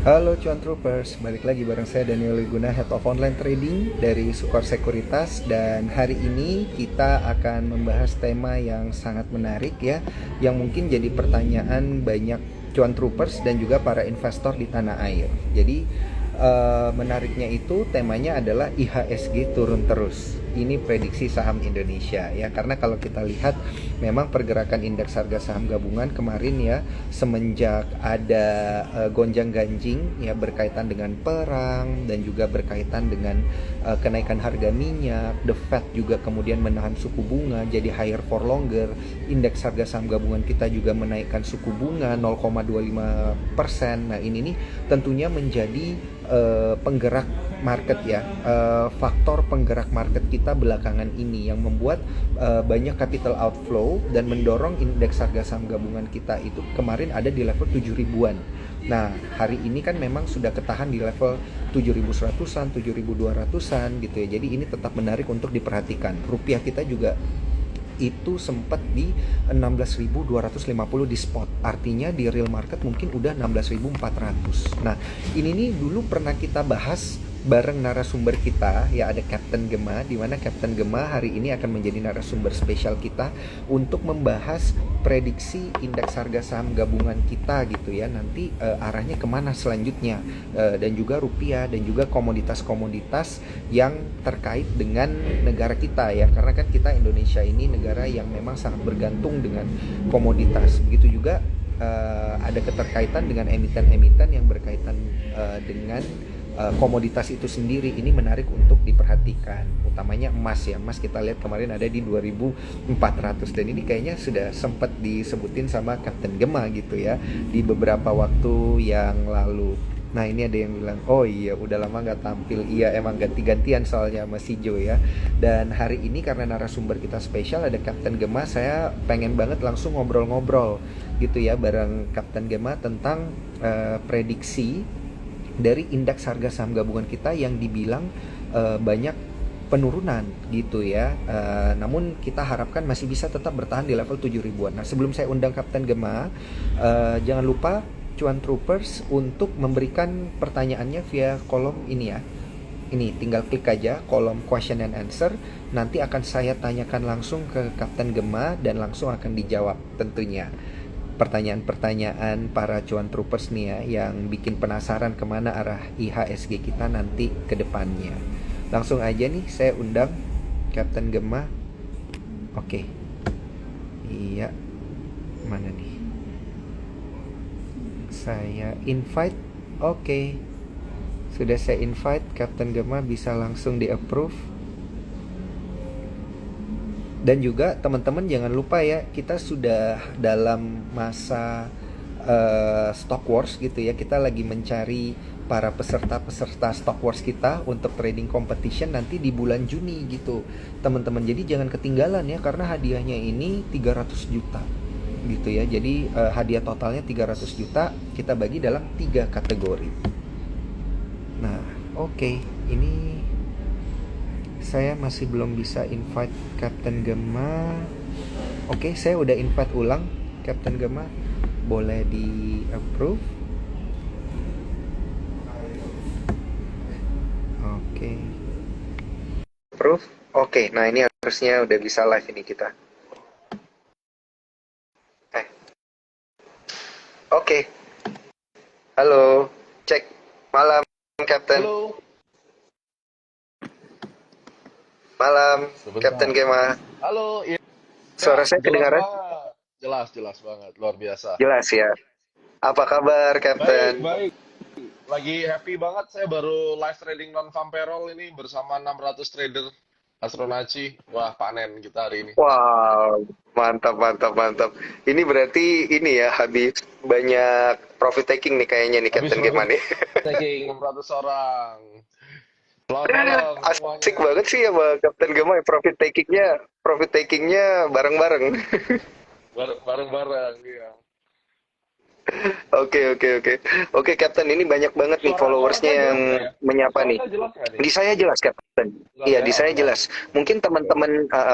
Halo Cuan Troopers, balik lagi bareng saya Daniel Wiguna, Head of Online Trading dari Sukor Sekuritas. Dan hari ini kita akan membahas tema yang sangat menarik ya, yang mungkin jadi pertanyaan banyak Cuan Troopers dan juga para investor di tanah air. Jadi menariknya itu temanya adalah IHSG turun terus. Ini prediksi saham Indonesia ya, karena kalau kita lihat memang pergerakan indeks harga saham gabungan kemarin ya, semenjak ada gonjang-ganjing ya berkaitan dengan perang dan juga berkaitan dengan kenaikan harga minyak, the Fed juga kemudian menahan suku bunga jadi higher for longer, indeks harga saham gabungan kita juga menaikkan suku bunga 0,25%. Nah, ini nih tentunya menjadi penggerak market ya, faktor penggerak market kita belakangan ini yang membuat banyak capital outflow dan mendorong indeks harga saham gabungan kita itu kemarin ada di level 7 ribuan. Nah, hari ini kan memang sudah ketahan di level 7.100-an, 7.200-an gitu ya. Jadi ini tetap menarik untuk diperhatikan. Rupiah kita juga itu sempat di 16.250 di spot. Artinya di real market mungkin udah 16.400. Nah, ini nih dulu pernah kita bahas bareng narasumber kita ya, ada Captain Gema, di mana Captain Gema hari ini akan menjadi narasumber spesial kita untuk membahas prediksi indeks harga saham gabungan kita gitu ya, nanti arahnya kemana selanjutnya, dan juga rupiah dan juga komoditas-komoditas yang terkait dengan negara kita ya, karena kan kita Indonesia ini negara yang memang sangat bergantung dengan komoditas. Begitu juga ada keterkaitan dengan emiten-emiten yang berkaitan dengan komoditas itu sendiri. Ini menarik untuk diperhatikan, utamanya emas ya. Emas kita lihat kemarin ada di 2400 dan ini kayaknya sudah sempat disebutin sama Kapten Gema gitu ya di beberapa waktu yang lalu. Nah, ini ada yang bilang, oh iya udah lama nggak tampil. Iya, emang ganti-gantian soalnya sama si Jo ya. Dan hari ini karena narasumber kita spesial ada Kapten Gema, saya pengen banget langsung ngobrol-ngobrol gitu ya bareng Kapten Gema tentang prediksi dari indeks harga saham gabungan kita yang dibilang banyak penurunan gitu ya. Namun kita harapkan masih bisa tetap bertahan di level 7 ribuan. Nah, sebelum saya undang Kapten Gema, jangan lupa Cuan Troopers untuk memberikan pertanyaannya via kolom ini ya. Ini tinggal klik aja kolom question and answer. Nanti akan saya tanyakan langsung ke Kapten Gema dan langsung akan dijawab tentunya pertanyaan-pertanyaan para cuan troopers nih ya, yang bikin penasaran kemana arah IHSG kita nanti ke depannya. Langsung aja nih saya undang Kapten Gema. Oke. Iya. Mana nih? Saya invite. Oke. Sudah saya invite, Kapten Gema bisa langsung di-approve. Dan juga teman-teman jangan lupa ya, kita sudah dalam masa stock wars gitu ya. Kita lagi mencari para peserta-peserta stock wars kita untuk trading competition nanti di bulan Juni gitu teman-teman. Jadi jangan ketinggalan ya, karena hadiahnya ini 300 juta gitu ya. Jadi hadiah totalnya 300 juta kita bagi dalam 3 kategori. Nah, oke. Ini saya masih belum bisa invite Kapten Gema. Oke, saya udah invite ulang Kapten Gema. Boleh di approve. Oke. Approve. Oke, nah ini harusnya udah bisa live ini kita. Oke. Halo. Cek. Malam, Kapten. Halo, Malam, sebentar. Kapten Gema. Halo, iya, Suara saya jelas kedengaran? banget. Jelas, jelas banget. Luar biasa. Jelas ya. Apa kabar, Baik, Kapten? baik. Lagi happy banget. Saya baru live trading non-farm payroll ini bersama 600 trader Astronaci. Wah, panen kita hari ini. Wow, mantap, mantap, mantap. Ini berarti ini ya, habis banyak profit taking nih kayaknya nih Habis Captain profit Gema nih. taking 600 orang. Selamat malam Asik semuanya. banget sih sama Captain Gema, profit takingnya bareng-bareng. Bareng-bareng, iya. Oke, oke, oke. Oke, Captain, ini banyak banget nih Suara followersnya saya yang jelas nggak ya? menyapa Suara nih. saya jelas nggak nih? Di saya jelas, Captain. Jelas Iya, ya? di saya Oke, jelas. oke. Mungkin Oke.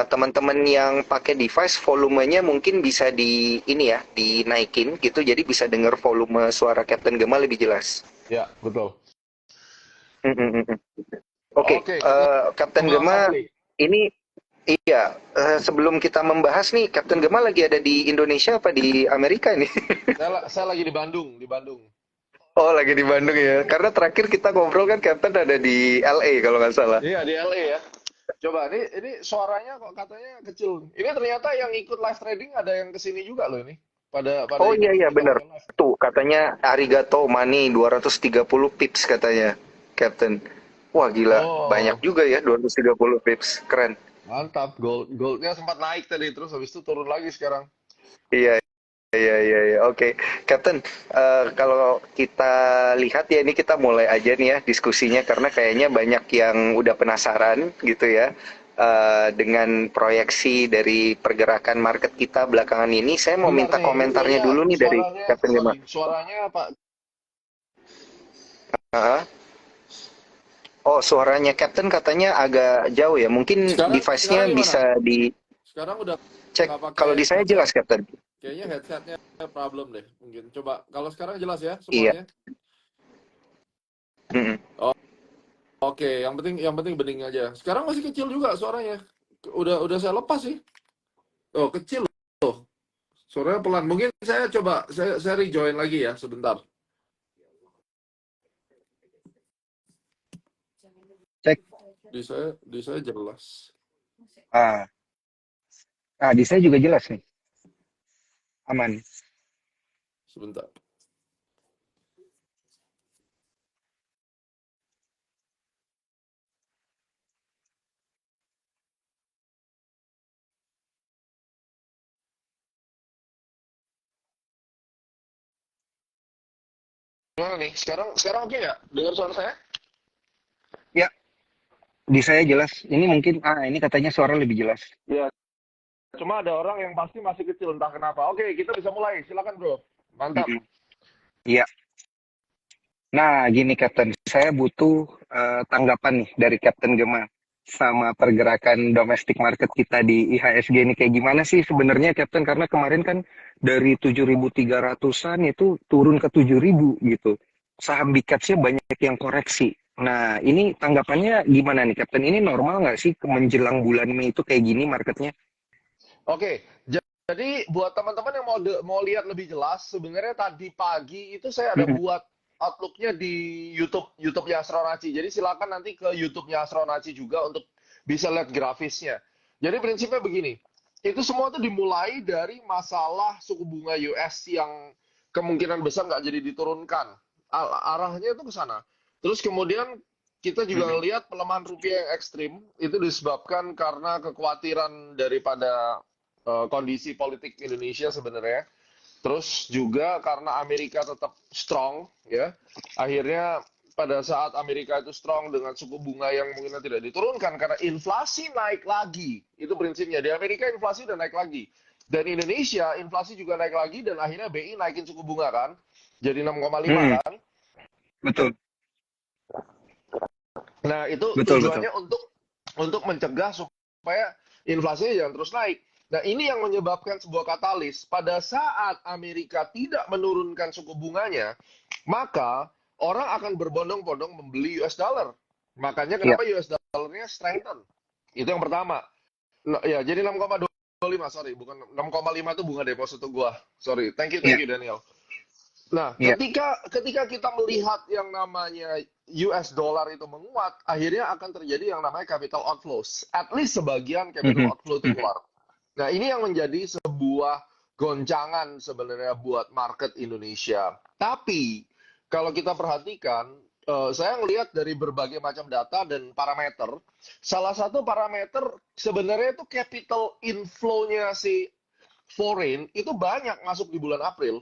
teman-teman yang pakai device volumenya mungkin bisa di ini ya, dinaikin gitu, jadi bisa dengar volume suara Captain Gema lebih jelas. Ya, betul. Mm, mm, mm, mm. Oke, Oke, kita Kapten bahas apa Gema, nih? ini iya, sebelum kita membahas nih, Kapten Gema lagi ada di Indonesia apa di Amerika ini? Saya lagi di Bandung, di Bandung. Oh, lagi di Bandung ya. Karena terakhir kita ngobrol kan Kapten ada di LA kalau nggak salah. Iya, di LA ya. Coba, ini suaranya kok katanya kecil. Ini ternyata yang ikut live trading ada yang kesini juga loh ini. Pada Oh ikut iya iya kita benar. pakai live. Tuh katanya arigato money 230 pips katanya, Captain. Wah gila, banyak Oh, juga ya 230 pips. Keren. mantap. Goldnya sempat naik tadi, terus habis itu turun lagi sekarang. Iya iya iya iya. Oke, Captain, kalau kita lihat ya ini kita mulai aja nih ya diskusinya karena kayaknya banyak yang udah penasaran gitu ya. Dengan proyeksi dari pergerakan market kita belakangan ini, saya mau Bentar minta nih, ini komentarnya kayaknya dulu nih dari suaranya, Captain Gema. sorry, suaranya Pak. Ah, oh, suaranya Captain katanya agak jauh ya. Mungkin Sekarang device-nya gimana? bisa dicek. Sekarang udah nggak pakai Kalau di saya headset. jelas, Captain. Kayaknya headsetnya problem deh. Mungkin coba kalau sekarang jelas ya Iya. semuanya. Mm-mm. Oh, oke, yang penting bening aja. Sekarang masih kecil juga suaranya. Udah saya lepas sih. Oh, kecil loh. Suaranya pelan. Mungkin saya coba saya rejoin lagi ya sebentar. Cek. Di saya jelas. Ah, di saya juga jelas nih. Aman. Sebentar. Gimana nih? Sekarang oke nggak? Dengar suara saya? Ya, di saya jelas. Ini mungkin, ini katanya suara lebih jelas. Ya, cuma ada orang yang pasti masih kecil, entah kenapa. Oke, kita bisa mulai. Silakan, bro. Mantap. Mm-mm. Iya. Nah, gini Captain, saya butuh tanggapan nih dari Captain Gema sama pergerakan domestic market kita di IHSG ini kayak gimana sih sebenarnya Captain? Karena kemarin kan dari 7.300-an itu turun ke 7.000 gitu. Saham big caps-nya banyak yang koreksi. Nah, ini tanggapannya gimana nih Captain? Ini normal nggak sih menjelang bulan Mei itu kayak gini marketnya? Oke, jadi buat teman-teman yang mau lihat lebih jelas, sebenarnya tadi pagi itu saya ada Mhm. buat outlook-nya di YouTube-nya Astronaci. Jadi silakan nanti ke YouTube-nya Astronaci juga untuk bisa lihat grafisnya. Jadi prinsipnya begini, itu semua tuh dimulai dari masalah suku bunga US yang kemungkinan besar nggak jadi diturunkan. Arahnya itu ke sana. Terus kemudian kita juga Mhm. lihat pelemahan rupiah yang ekstrim itu disebabkan karena kekhawatiran daripada kondisi politik Indonesia sebenarnya. Terus juga karena Amerika tetap strong, ya. Akhirnya pada saat Amerika itu strong dengan suku bunga yang mungkin tidak diturunkan karena inflasi naik lagi. Itu prinsipnya. Di Amerika inflasi udah naik lagi. Dan Indonesia inflasi juga naik lagi dan akhirnya BI naikin suku bunga kan. Jadi 6,5 Mhm. kan. Betul, Nah, itu betul, betul. tujuannya untuk mencegah supaya inflasinya jangan terus naik. Nah, ini yang menyebabkan sebuah katalis. Pada saat Amerika tidak menurunkan suku bunganya, maka orang akan berbondong-bondong membeli US dollar. Makanya Iya. kenapa US dollarnya strengthen. Itu yang pertama. Nah, ya, jadi 6,25, sorry, bukan 6,5 itu bunga deposito gua. Sorry. Thank Iya. you Daniel. Nah, Iya. ketika kita melihat yang namanya US dollar itu menguat, akhirnya akan terjadi yang namanya capital outflows. At least sebagian capital Mhm. outflow itu Mhm. keluar. Nah, ini yang menjadi sebuah goncangan sebenarnya buat market Indonesia. Tapi kalau kita perhatikan, saya melihat dari berbagai macam data dan parameter, salah satu parameter sebenarnya itu capital inflow-nya si foreign itu banyak masuk di bulan April.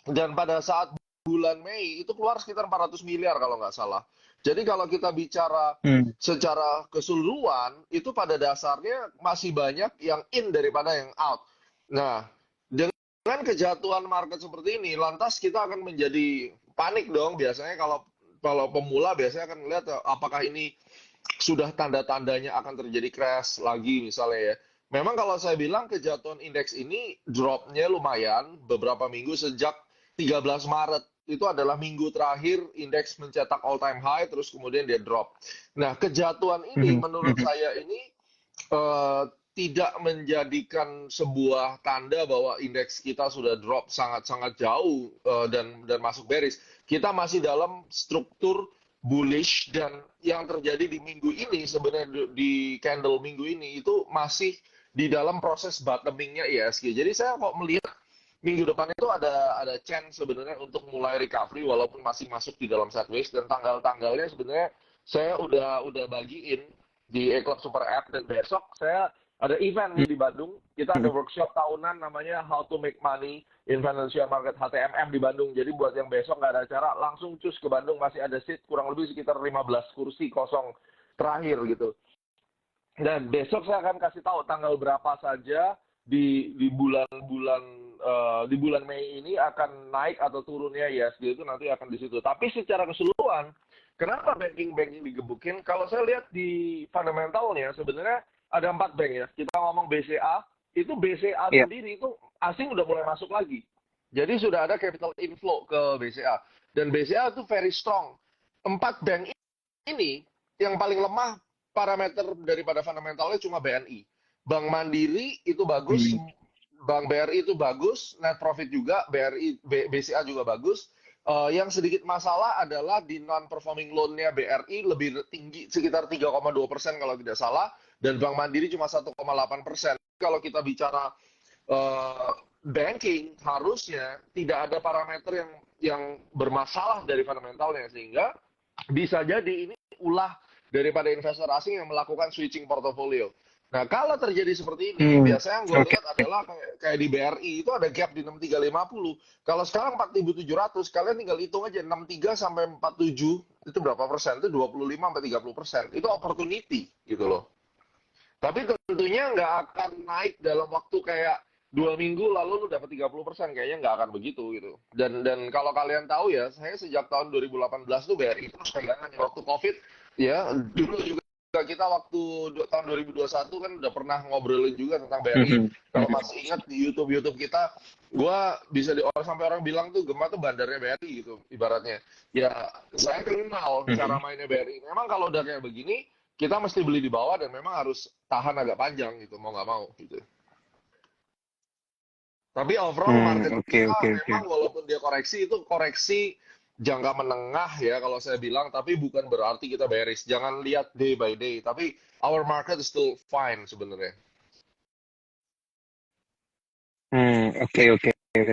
Dan pada saat bulan Mei itu keluar sekitar 400 miliar kalau nggak salah. Jadi kalau kita bicara Hmm. secara keseluruhan, itu pada dasarnya masih banyak yang in daripada yang out. Nah, dengan kejatuhan market seperti ini, lantas kita akan menjadi panik dong. Biasanya kalau kalau pemula biasanya akan melihat apakah ini sudah tanda-tandanya akan terjadi crash lagi misalnya ya. Memang kalau saya bilang kejatuhan indeks ini dropnya lumayan beberapa minggu sejak 13 Maret itu adalah minggu terakhir indeks mencetak all time high, terus kemudian dia drop. Nah, kejatuhan ini menurut saya ini eh, tidak menjadikan sebuah tanda bahwa indeks kita sudah drop sangat-sangat jauh dan masuk bearish. Kita masih dalam struktur bullish, dan yang terjadi di minggu ini sebenarnya di candle minggu ini itu masih di dalam proses bottomingnya ISG. Jadi saya kok melihat minggu depan itu ada chance sebenarnya untuk mulai recovery walaupun masih masuk di dalam sideways, dan tanggal-tanggalnya sebenarnya saya udah bagiin di Eclipse Super App, dan besok saya ada event nih di Bandung. Kita ada workshop tahunan namanya How to Make Money in Financial Market HTMM di Bandung. Jadi buat yang besok nggak ada acara, langsung cus ke Bandung, masih ada seat kurang lebih sekitar 15 kursi kosong terakhir gitu. Dan besok saya akan kasih tahu tanggal berapa saja di bulan Mei ini akan naik atau turunnya ISG itu nanti akan di situ. Tapi secara keseluruhan, kenapa banking digebukin? Kalau saya lihat di fundamentalnya sebenarnya ada 4 bank ya. Kita ngomong BCA, itu BCA sendiri itu asing udah mulai masuk lagi. Jadi sudah ada capital inflow ke BCA. Dan BCA itu very strong. 4 bank ini yang paling lemah parameter daripada fundamentalnya cuma BNI. Bank Mandiri itu bagus, Bank BRI itu bagus, net profit juga, BCA juga bagus. Yang sedikit masalah adalah di non-performing loan-nya BRI lebih tinggi, sekitar 3,2% kalau tidak salah, dan Bank Mandiri cuma 1,8%. Kalau kita bicara banking, harusnya tidak ada parameter yang bermasalah dari fundamentalnya, sehingga bisa jadi ini ulah daripada investor asing yang melakukan switching portofolio. Nah, kalau terjadi seperti ini, biasanya yang gue lihat adalah kayak di BRI, itu ada gap di 6350. Kalau sekarang 4700, kalian tinggal hitung aja 63 sampai 47, itu berapa persen? Itu 25-30%. Itu opportunity, gitu loh. Tapi tentunya nggak akan naik dalam waktu kayak 2 minggu lalu lu dapat 30%, kayaknya nggak akan begitu gitu. Dan kalau kalian tahu ya, saya sejak tahun 2018 tuh BRI terus pegangan waktu COVID ya, dulu juga kita waktu tahun 2021 kan udah pernah ngobrolin juga tentang BRI. Kalau masih ingat di YouTube kita, gua bisa sampai orang bilang tuh Gema tuh bandarnya BRI gitu ibaratnya. Ya, saya kenal cara mainnya BRI. Memang kalau udah kayak begini, kita mesti beli di bawah dan memang harus tahan agak panjang gitu, mau nggak mau gitu. Tapi overall market kita memang walaupun dia koreksi, itu koreksi jangka menengah ya kalau saya bilang, tapi bukan berarti kita bearish. Jangan lihat day by day, tapi our market is still fine sebenarnya. Oke.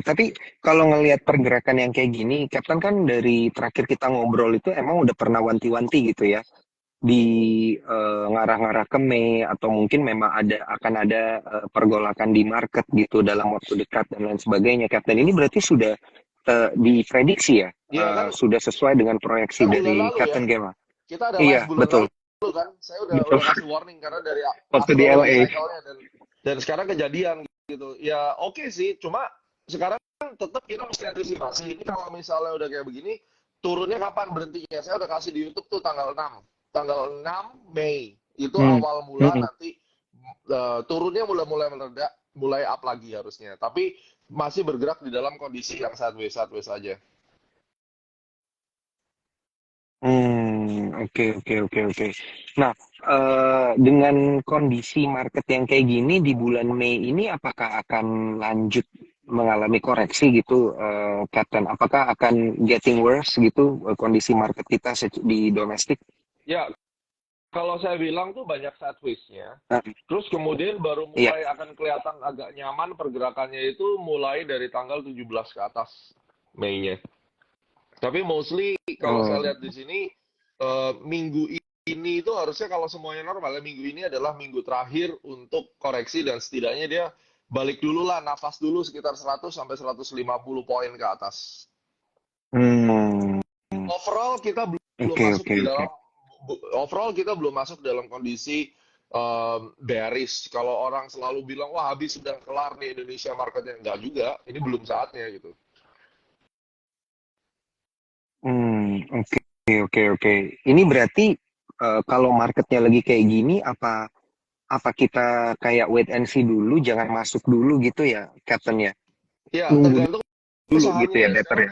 Tapi kalau ngelihat pergerakan yang kayak gini, Captain kan dari terakhir kita ngobrol itu emang udah pernah wanti-wanti gitu ya, di ngarah-ngarah ke Mei, atau mungkin memang akan ada pergolakan di market gitu dalam waktu dekat dan lain sebagainya. Captain, ini berarti sudah diprediksi ya, Kan, sudah sesuai dengan proyeksi dari Captain Gema. Kita ada live bulan betul. lalu kan, saya udah kasih warning karena dari waktu di LA dan sekarang kejadian gitu. Ya oke sih, cuma sekarang tetap kita mesti antisipasi. Ini kalau misalnya udah kayak begini, turunnya kapan berhentinya? Saya udah kasih di YouTube tuh tanggal 6 Mei itu awal mula nanti turunnya mulai meredak, mulai up lagi harusnya. Tapi masih bergerak di dalam kondisi yang sideways aja. Oke. Nah, dengan kondisi market yang kayak gini di bulan Mei ini, apakah akan lanjut mengalami koreksi gitu, Captain? Apakah akan getting worse gitu kondisi market kita di domestik? Ya, kalau saya bilang tuh banyak sideways-nya. Terus kemudian baru mulai akan kelihatan agak nyaman pergerakannya itu mulai dari tanggal 17 ke atas Mei-nya. Tapi mostly kalau saya lihat di sini minggu ini itu harusnya kalau semuanya normal ya, minggu ini adalah minggu terakhir untuk koreksi, dan setidaknya dia balik dulu lah, nafas dulu sekitar 100 sampai 150 poin ke atas. Overall kita belum masuk dalam kondisi bearish. Kalau orang selalu bilang wah habis sudah kelar nih Indonesia marketnya, enggak juga, ini belum saatnya gitu. Oke. Ini berarti kalau marketnya lagi kayak gini, apa kita kayak wait and see dulu, jangan masuk dulu gitu ya, Captain ya? Ya, tergantung dulu gitu ya, better ya.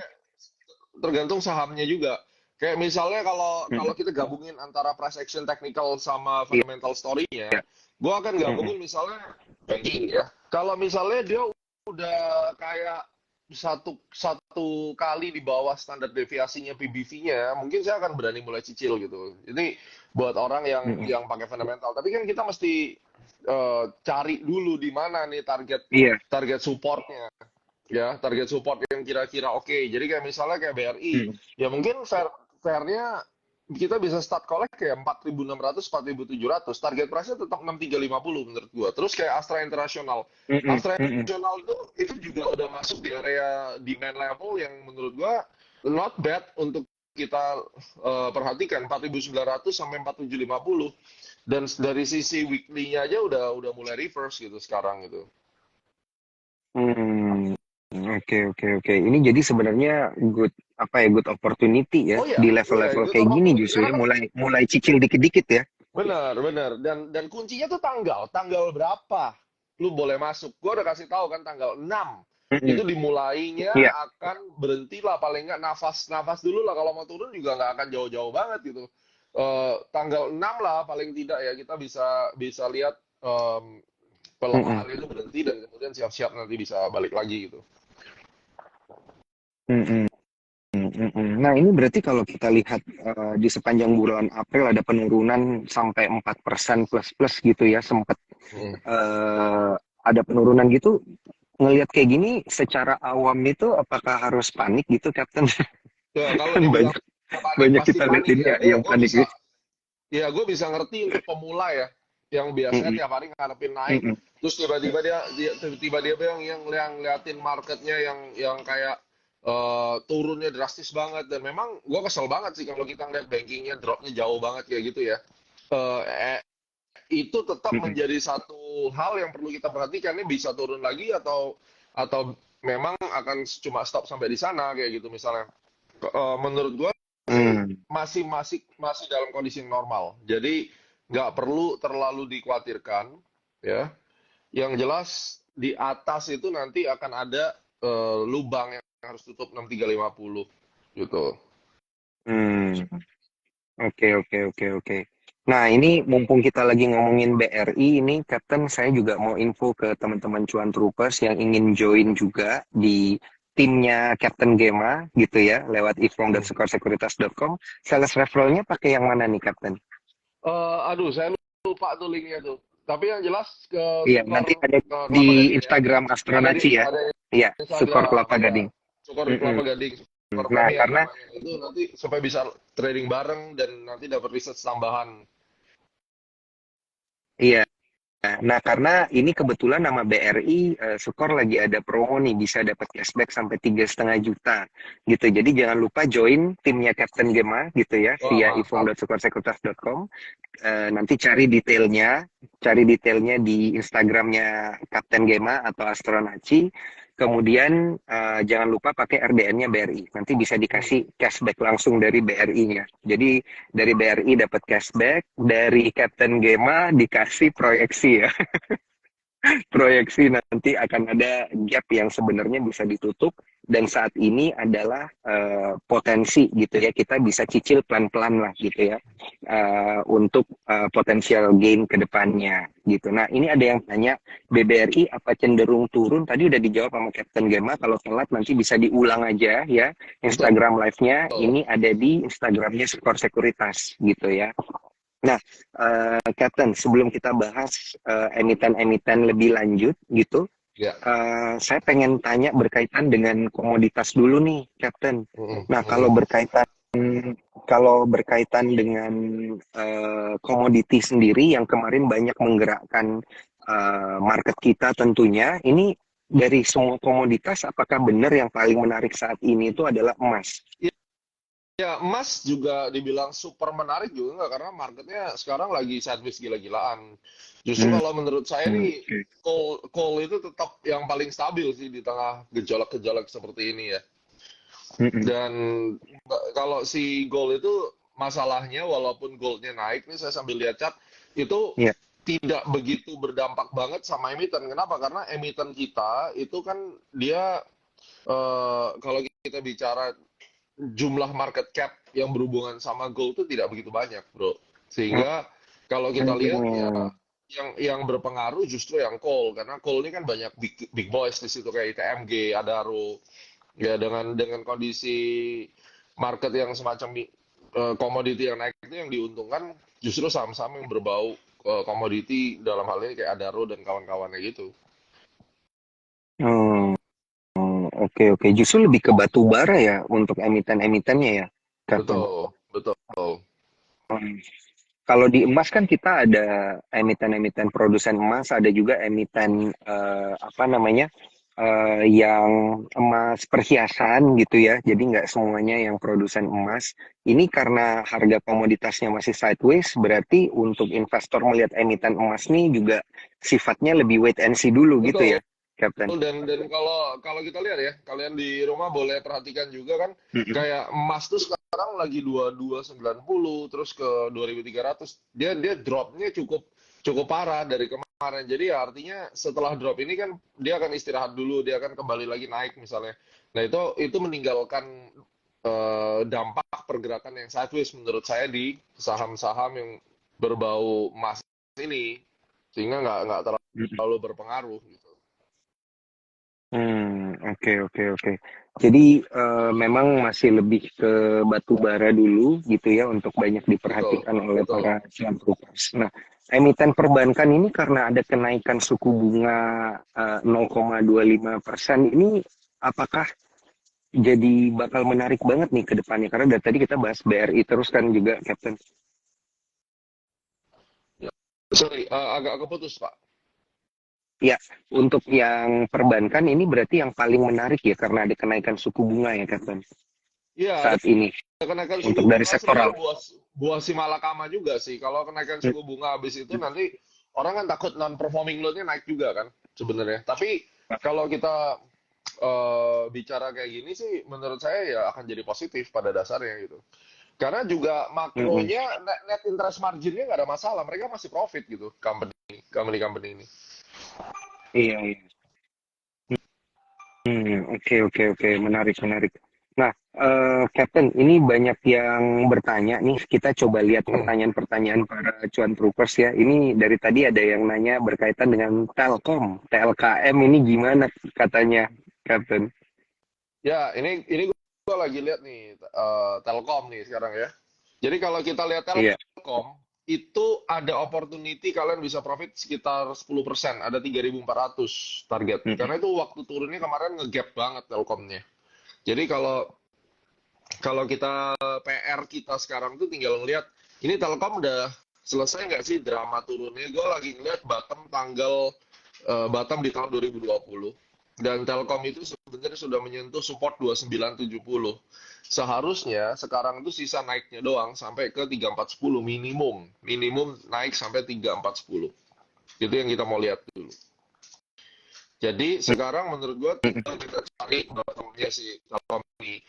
tergantung sahamnya juga. Kayak misalnya kalau kalau kita gabungin antara price action technical sama Iya. fundamental story-nya, gue akan gabungin misalnya banking ya. Kalau misalnya dia udah kayak satu satu kali di bawah standar deviasinya PBV-nya, mungkin saya akan berani mulai cicil gitu. Ini buat orang yang pakai fundamental. Tapi kan kita mesti cari dulu di mana nih target Iya. target supportnya ya, target support yang kira-kira oke. Jadi kayak misalnya kayak BRI, ya mungkin fairnya kita bisa start collect kayak 4.600, 4.700. Target price-nya tetap 6.350 menurut gua. Terus kayak Astra International. Astra International itu juga udah masuk di area demand level yang menurut gua not bad untuk kita perhatikan 4.900 sampai 4.750. Dan dari sisi weekly-nya aja udah mulai reverse gitu sekarang gitu. Oke. Ini jadi sebenarnya good good opportunity ya Oh di iya, level-level good kayak gini opportunity justru ya karena mulai cicil dikit-dikit ya. benar. Dan kuncinya tuh tanggal berapa lu boleh masuk. Gua udah kasih tahu kan tanggal 6. Itu dimulainya Iya. akan berhenti lah paling nggak nafas dulu lah, kalau mau turun juga nggak akan jauh-jauh banget gitu. Tanggal 6 lah paling tidak ya kita bisa bisa lihat pelemahan itu berhenti dan kemudian siap-siap nanti bisa balik lagi gitu. Nah, ini berarti kalau kita lihat di sepanjang bulan April ada penurunan sampai 4% plus gitu ya, sempat ada penurunan gitu. Ngelihat kayak gini secara awam itu apakah harus panik gitu, Captain? Ya kalau Kan dibilang banyak panik banyak pasti kita lihat panik ini ya. ya Gue yang gue panik bisa gitu. Ya, gue bisa ngerti untuk pemula ya, yang biasanya Mm-mm. tiap hari ngadepin naik, Mm-mm. terus tiba-tiba tiba-tiba yang liatin marketnya yang kayak turunnya drastis banget, dan memang gue kesel banget sih kalau kita ngeliat bankingnya dropnya jauh banget kayak gitu ya. Eh, itu tetap Mm-mm. menjadi satu hal yang perlu kita perhatikan, ini bisa turun lagi atau memang akan cuma stop sampai di sana kayak gitu misalnya. Menurut gue sih Mm. masih dalam kondisi yang normal. Jadi nggak perlu terlalu dikhawatirkan ya. Yang jelas di atas itu nanti akan ada lubang yang harus tutup 6350 gitu. Hmm. Oke. Nah, ini mumpung kita lagi ngomongin BRI, ini Captain saya juga mau info ke teman-teman Cuan Troopers yang ingin join juga di timnya Captain Gema gitu ya, lewat ifrong.sukorsekuritas.com. Sales referralnya pakai yang mana nih, Captain? Aduh, saya lupa tuh linknya tuh. Tapi yang jelas ke Iya, Sukor nanti ada ke Kelapa di Gading ya. Instagram Astronaci ya. Ada Iya, Sukor Instagram Kelapa ya. Gading. Sukor Mm-mm. Kelapa Gading, Sukor Nah, Premier karena namanya. Itu nanti supaya bisa trading bareng dan nanti dapat research tambahan. iya. Nah, karena ini kebetulan nama BRI Sukor lagi ada promo nih, bisa dapat cashback sampai 3,5 juta gitu. Jadi jangan lupa join timnya Captain Gema gitu ya Wah, via mantap. ifrong.sukorsekuritas.com. Nanti cari detailnya di Instagramnya Captain Gema atau Astronaci. Kemudian jangan lupa pakai RDN-nya BRI. Nanti bisa dikasih cashback langsung dari BRI-nya. Jadi dari BRI dapat cashback, dari Captain Gema dikasih proyeksi ya. Proyeksi nanti akan ada gap yang sebenarnya bisa ditutup, dan saat ini adalah potensi gitu ya, kita bisa cicil pelan-pelan lah gitu ya untuk potensial gain ke depannya gitu. Nah, ini ada yang tanya BBRI apa cenderung turun, tadi udah dijawab sama Captain Gema. Kalau telat nanti bisa diulang aja ya, Betul. Instagram live-nya ini ada di Instagramnya Sukor Sekuritas gitu ya. Nah, Captain, sebelum kita bahas emiten-emiten lebih lanjut gitu, Ya. saya pengen tanya berkaitan dengan komoditas dulu nih, Captain. Nah, kalau berkaitan dengan komoditi sendiri yang kemarin banyak menggerakkan market kita tentunya, ini dari semua komoditas, apakah benar yang paling menarik saat ini itu adalah emas? Ya, emas juga dibilang super menarik juga nggak, karena marketnya sekarang lagi sideways gila-gilaan. Justru kalau menurut saya nih, coal itu tetap yang paling stabil sih di tengah gejolak-gejolak seperti ini ya. Dan kalau si gold itu masalahnya, walaupun goldnya naik nih, saya sambil lihat chart, itu Iya. tidak begitu berdampak banget sama emiten. Kenapa? Karena emiten kita itu kan dia kalau kita bicara jumlah market cap yang berhubungan sama gold itu tidak begitu banyak, bro. Oh, Sehingga kalau kita lihat ya yang berpengaruh justru yang coal karena coal ini kan banyak big boys di situ kayak ITMG, Adaro. Ya dengan kondisi market yang semacam komoditi yang naik itu yang diuntungkan justru saham-saham yang berbau komoditi dalam hal ini kayak Adaro dan kawan-kawannya gitu. oh, oke oke. Justru lebih ke batu bara ya untuk emiten-emitennya ya, Captain. Betul, betul. Hmm. Kalau di emas kan kita ada emiten-emiten produsen emas, ada juga emiten apa namanya yang emas perhiasan gitu ya. Jadi nggak semuanya yang produsen emas. Ini karena harga komoditasnya masih sideways, berarti untuk investor melihat emiten emas nih juga sifatnya lebih wait and see dulu gitu Betul. ya, Captain. Dan kalau kalau kita lihat ya, kalian di rumah boleh perhatikan juga kan, Mm-mm. kayak emas tuh sekarang lagi 2290 terus ke 2300. Dia dropnya cukup cukup parah dari kemarin. Jadi ya artinya setelah drop ini kan dia akan istirahat dulu, dia akan kembali lagi naik misalnya. Nah, itu meninggalkan dampak pergerakan yang sideways menurut saya di saham-saham yang berbau emas ini, sehingga nggak terlalu berpengaruh gitu. Oke oke oke. Jadi memang masih lebih ke batu bara dulu gitu ya untuk banyak Betul, diperhatikan oleh betul. para saham brokers. Nah, emiten perbankan ini karena ada kenaikan suku bunga 0,25% ini apakah jadi bakal menarik banget nih ke depannya? Karena dari tadi kita bahas BRI terus kan juga, Captain. Ya. Sorry, agak keputus, Pak. Ya, untuk yang perbankan ini berarti yang paling menarik ya karena ada kenaikan suku bunga ya, Captain, Iya, ada saat ini kenaikan suku untuk dari bunga sektoral. sebenarnya buah buah si malakama juga sih. Kalau kenaikan suku bunga habis itu nanti orang kan takut non performing loan-nya naik juga kan sebenarnya. Tapi kalau kita bicara kayak gini sih menurut saya ya akan jadi positif pada dasarnya gitu. Karena juga Mm-mm. makronya net interest margin-nya nggak ada masalah. Mereka masih profit gitu company ini. Iya, iya. Oke, oke, oke. Menarik, menarik. Nah, Captain, ini banyak yang bertanya nih. Kita coba lihat pertanyaan-pertanyaan para cuan troopers ya. Ini dari tadi ada yang nanya berkaitan dengan Telkom. TLKM ini gimana katanya, Captain? Ya, ini gua lagi lihat nih Telkom nih sekarang ya. Jadi kalau kita lihat Iya. Telkom itu ada opportunity kalian bisa profit sekitar 10%, ada 3.400 target. Mm-mm. Karena itu waktu turunnya kemarin ngegap banget Telkomnya. Jadi kalau kalau kita PR kita sekarang tuh tinggal ngelihat ini Telkom udah selesai nggak sih drama turunnya. Gue lagi ngeliat bottom di tahun 2020 dan Telkom itu sebenarnya sudah menyentuh support 2970. Seharusnya sekarang itu sisa naiknya doang sampai ke 3410 minimum. Minimum naik sampai 3410. Itu yang kita mau lihat dulu. Jadi sekarang menurut gue Mm-mm. tinggal kita cari bottomnya si Telkom ini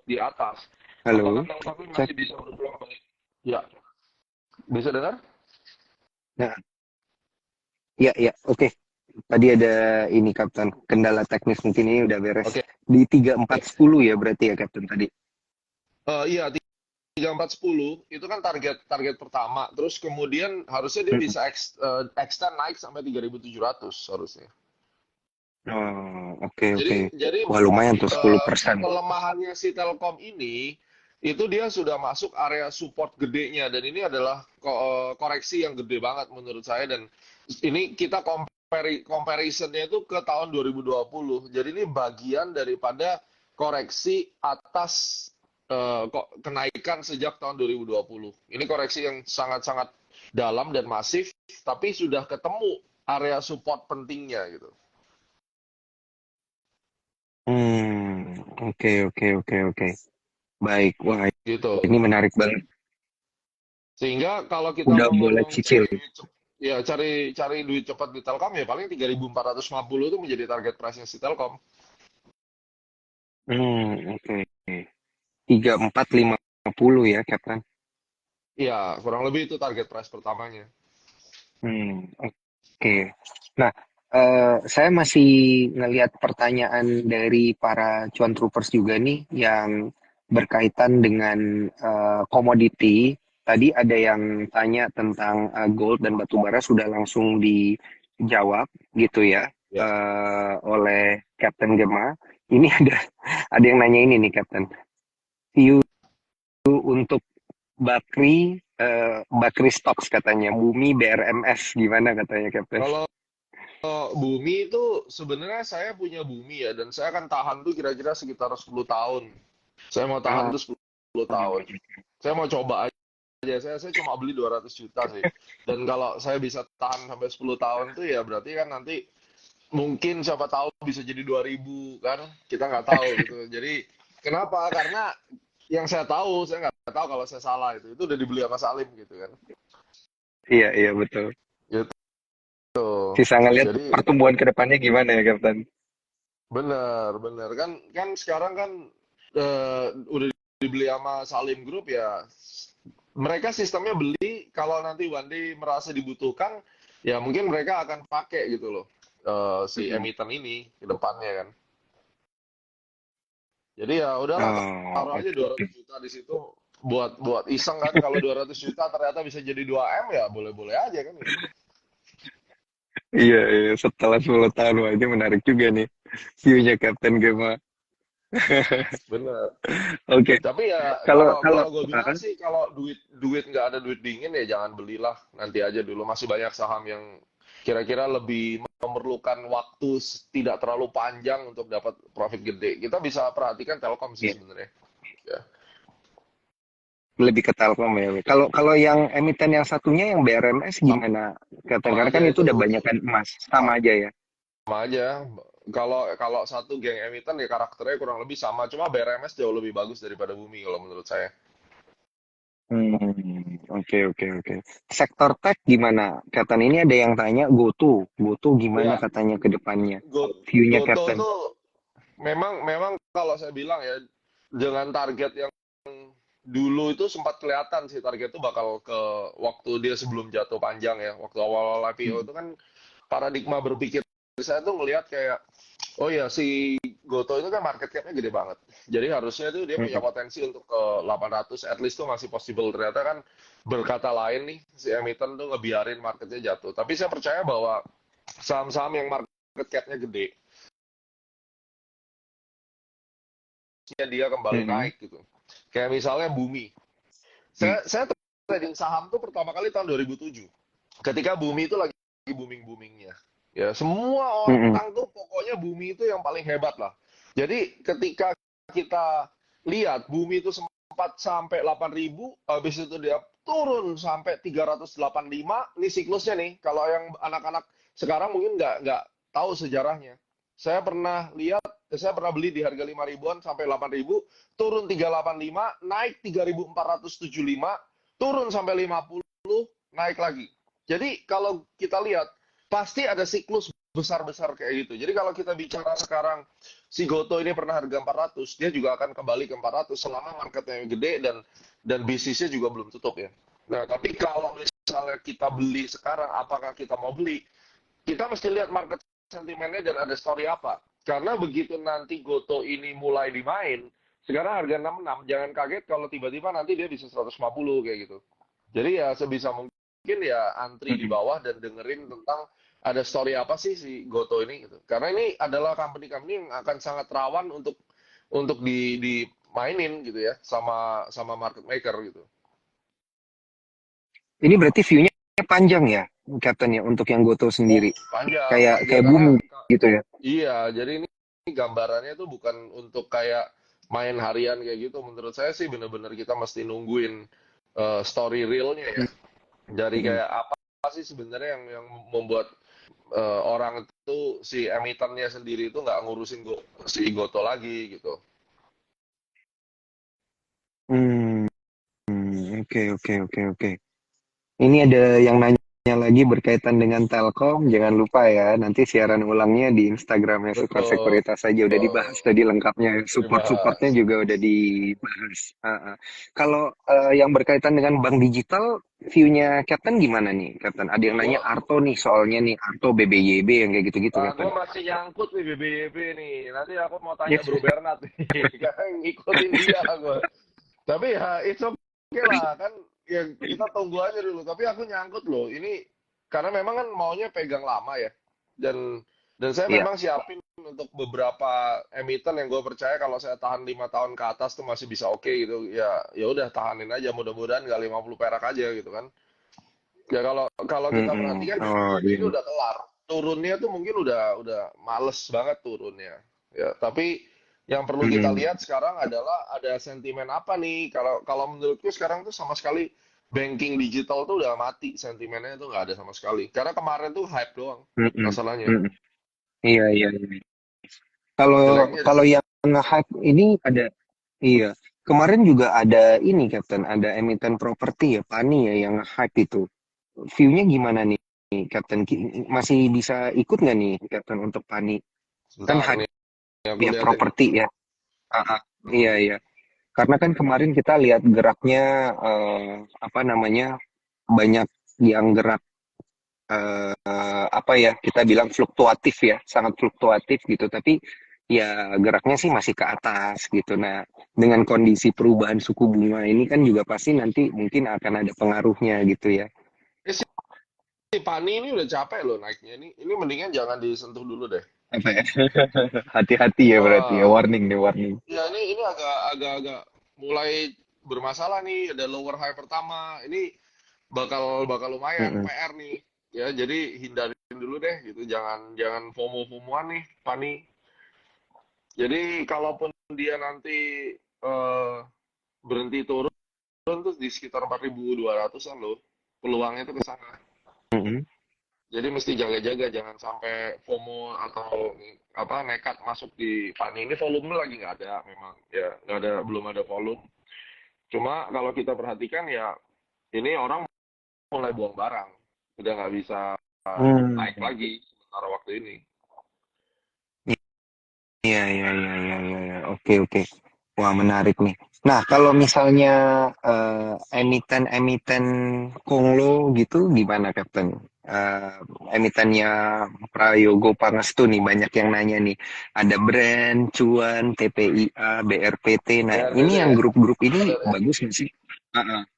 di atas. Apakah Halo, Telkom ini cek. masih bisa berpeluang balik? Ya, bisa dengar? Nah, ya, ya, oke. Tadi ada ini, Captain. Kendala teknis mungkin ini udah beres. Oke. Di 3410 ya berarti ya, Captain, tadi. Iya, 3410 itu kan target target pertama. Terus kemudian harusnya dia Mm-mm. bisa extend naik sampai 3.700 harusnya. Oh, oke, oke. Jadi Wah, lumayan tuh 10%. pelemahannya si Telkom ini itu dia sudah masuk area support gedenya dan ini adalah koreksi yang gede banget menurut saya dan ini kita comparisonnya itu ke tahun 2020. Jadi ini bagian daripada koreksi atas kenaikan sejak tahun 2020. Ini koreksi yang sangat-sangat dalam dan masif tapi sudah ketemu area support pentingnya gitu. Oke, oke, oke, oke. Baik, wah Gitu. ini menarik banget. Sehingga kalau kita Udah mau boleh ngomong cicil. cari duit cepat di Telkom ya paling 3.450 itu menjadi target price-nya si Telkom. Oke. 3450 ya, Captain. Iya, kurang lebih itu target price pertamanya. Oke. Nah, saya masih ngelihat pertanyaan dari para cuan troopers juga nih yang berkaitan dengan komoditi. Tadi ada yang tanya tentang gold dan batu bara sudah langsung dijawab gitu ya Ya. oleh Captain Gema. Ini ada yang nanya ini nih Captain. View untuk Bakri Stocks katanya, Bumi BRMS gimana katanya Captain? Kalau bumi itu sebenarnya saya punya bumi ya, dan saya akan tahan tuh kira-kira sekitar 10 tahun. Saya mau tahan Ah, tuh 10 tahun. Saya mau coba aja. Saya cuma beli 200 juta sih. Dan kalau saya bisa tahan sampai 10 tahun tuh ya berarti kan nanti mungkin siapa tahu bisa jadi 2000 kan. Kita nggak tahu gitu. Jadi kenapa? Karena yang saya nggak tahu kalau saya salah itu. Itu udah dibeli sama Salim gitu kan. iya iya betul. Gitu. Bisa ngelihat Jadi pertumbuhan ke depannya gimana ya Captain? benar, benar kan kan sekarang kan udah dibeli sama Salim Group ya. Mereka sistemnya beli kalau nanti one day merasa dibutuhkan, ya mungkin mereka akan pakai gitu loh si Mm-mm. emiten ini ke depannya kan. Jadi ya udahlah Oh, taruh aja oke. 200 juta di situ buat buat iseng kan. Kalau 200 juta ternyata bisa jadi 2 M ya boleh-boleh aja kan gitu. Iya, iya, setelah 10 tahun wah, ini menarik juga nih view-nya Captain Gema. Bener. Oke, Tapi ya kalau kalau kalau kalau gue bilang sih kalau duit duit nggak ada duit dingin ya jangan belilah, nanti aja dulu masih banyak saham yang kira-kira lebih memerlukan waktu tidak terlalu panjang untuk dapat profit gede. Kita bisa perhatikan Telkom sih ya, sebenarnya. Ya. lebih ke Telkom ya. Kalau kalau yang emiten yang satunya yang BRMS gimana Captain? Sama Karena aja kan itu itu udah banyak kan emas, sama aja ya. sama aja. Kalau kalau satu geng emiten ya karakternya kurang lebih sama, cuma BRMS jauh lebih bagus daripada Bumi kalau menurut saya. Oke oke oke. Sektor tech gimana? Captain ini ada yang tanya GoTo gimana Ya, katanya ke depannya? View-nya Goto Captain. tuh memang memang kalau saya bilang ya dengan target yang dulu itu sempat kelihatan sih target itu bakal ke waktu dia sebelum jatuh panjang ya, waktu awal IPO Hmm. itu kan paradigma berpikir saya tuh ngelihat kayak oh ya si Goto itu kan market cap-nya gede banget. Jadi harusnya tuh dia punya Mm-mm. potensi untuk ke 800 at least tuh masih possible. Ternyata kan berkata lain nih si emiten tuh ngebiarin marketnya jatuh. Tapi saya percaya bahwa saham-saham yang market cap-nya gede dia kembali Mm-mm. naik gitu. Kayak misalnya Bumi. Saya trading saham tuh pertama kali tahun 2007. Ketika Bumi itu lagi booming-boomingnya. Ya, semua Mm-mm. orang tuh pokoknya Bumi itu yang paling hebat lah. Jadi ketika kita lihat Bumi itu sempat sampai 8.000, habis itu dia turun sampai 385. Ini siklusnya nih. Kalau yang anak-anak sekarang mungkin nggak tahu sejarahnya. Saya pernah lihat, saya pernah beli di harga 5 ribuan sampai 8.000, turun 385, naik 3.475, turun sampai 50, naik lagi. Jadi kalau kita lihat pasti ada siklus besar-besar kayak gitu. Jadi kalau kita bicara sekarang si Goto ini pernah harga 400, dia juga akan kembali ke 400 selama marketnya gede dan bisnisnya juga belum tutup ya. Nah, tapi kalau misalnya kita beli sekarang, apakah kita mau beli? Kita mesti lihat market sentimennya dan ada story apa. Karena begitu nanti Goto ini mulai dimain, sekarang harga 66, jangan kaget kalau tiba-tiba nanti dia bisa 150 kayak gitu. Jadi ya sebisa mungkin ya antri di Mm-mm. bawah dan dengerin tentang ada story apa sih si Goto ini gitu. Karena ini adalah company-company yang akan sangat rawan untuk dimainin gitu ya sama sama market maker gitu. Ini berarti view-nya panjang ya, Captain ya, untuk yang Goto Oh, sendiri. panjang, Kayak panjang kayak karena bumi gitu ya. iya, jadi ini gambarannya tuh bukan untuk kayak main harian kayak gitu. Menurut saya sih bener-bener kita mesti nungguin story realnya ya. Dari Mm-mm. kayak apa sih sebenarnya yang membuat orang itu si emitennya sendiri itu nggak ngurusin si Goto lagi gitu. Hmm, oke oke oke oke. Ini ada yang nanya lagi berkaitan dengan Telkom, jangan lupa ya, nanti siaran ulangnya di Instagramnya Sukar Betul. Sekuritas saja udah dibahas tadi lengkapnya, Udah dibahas. support-supportnya juga udah dibahas. Kalau yang berkaitan dengan bank digital, view-nya Captain gimana nih, Captain? Ada yang nanya Gua, Arto nih, soalnya nih Arto BBYB yang kayak gitu-gitu, gua Captain. masih nyangkut nih BBYB nih. Nanti aku mau tanya Yes. Bro Bernard nih. Karena ngikutin dia gua. Tapi ya it's okay lah kan. Ya kita tunggu aja dulu. Tapi aku nyangkut loh. Ini karena memang kan maunya pegang lama ya. Dan saya Iya. memang siapin untuk beberapa emiten yang gue percaya kalau saya tahan 5 tahun ke atas tuh masih bisa oke gitu. Ya ya udah tahanin aja, mudah-mudahan nggak 50 perak aja gitu kan. Ya kalau kalau kita Mm-mm. perhatikan Oh BBYB iya. ini udah kelar. Turunnya tuh mungkin udah males banget turunnya. Ya, tapi yang perlu kita Mm-mm. lihat sekarang adalah ada sentimen apa nih? Kalau kalau menurutku sekarang tuh sama sekali banking digital tuh udah mati, sentimennya tuh nggak ada sama sekali. Karena kemarin tuh hype doang Mm-mm. masalahnya. Mm-mm. Iya, iya, iya. Kalau Jeleknya di kalau situ. yang nge-hype ini ada, iya. Kemarin juga ada ini, Captain, ada emiten properti ya, Pani ya yang nge-hype itu. View-nya gimana nih, Captain? Masih bisa ikut nggak nih, Captain, untuk Pani? Kan Sebentar hype nih aku ya liatin. properti ya. Ah, ah. Iya, Hmm. iya. Karena kan kemarin kita lihat geraknya, apa namanya, banyak yang gerak, apa ya, kita bilang fluktuatif ya, sangat fluktuatif gitu. Tapi ya geraknya sih masih ke atas gitu. Nah, dengan kondisi perubahan suku bunga ini kan juga pasti nanti mungkin akan ada pengaruhnya gitu ya. Eh, si Pani ini udah capek loh naiknya. Ini mendingan jangan disentuh dulu deh. Apa ya? Hati-hati ya berarti ya, Wah, warning nih, warning. ya ini agak mulai bermasalah nih. Ada lower high pertama. Ini bakal bakal lumayan Mm-mm. PR nih. Ya, jadi hindarin dulu deh gitu. Jangan jangan FOMO-FOMOan nih, Pani. Jadi kalaupun dia nanti eh, berhenti turun tuh di sekitar 4.200-an loh. Peluangnya tuh ke sana. Mm-mm. Jadi mesti jaga-jaga jangan sampai FOMO atau apa nekat masuk di Pani. Ini volume lagi nggak ada memang ya nggak ada belum ada volume. Cuma kalau kita perhatikan ya ini orang mulai buang barang udah nggak bisa naik Hmm. lagi sementara waktu ini. Iya, iya, iya, iya, iya, iya. Oke, oke. Wah, menarik nih. Nah, kalau misalnya emiten-emiten Konglo gitu, gimana, Captain? Eh, Emitennya Prayogo Pangestu nih, banyak yang nanya nih. Ada Brand, Cuan, TPIA, BRPT. Nah, ini BRPT yang ya grup-grup ini ada ya. bagus nggak sih?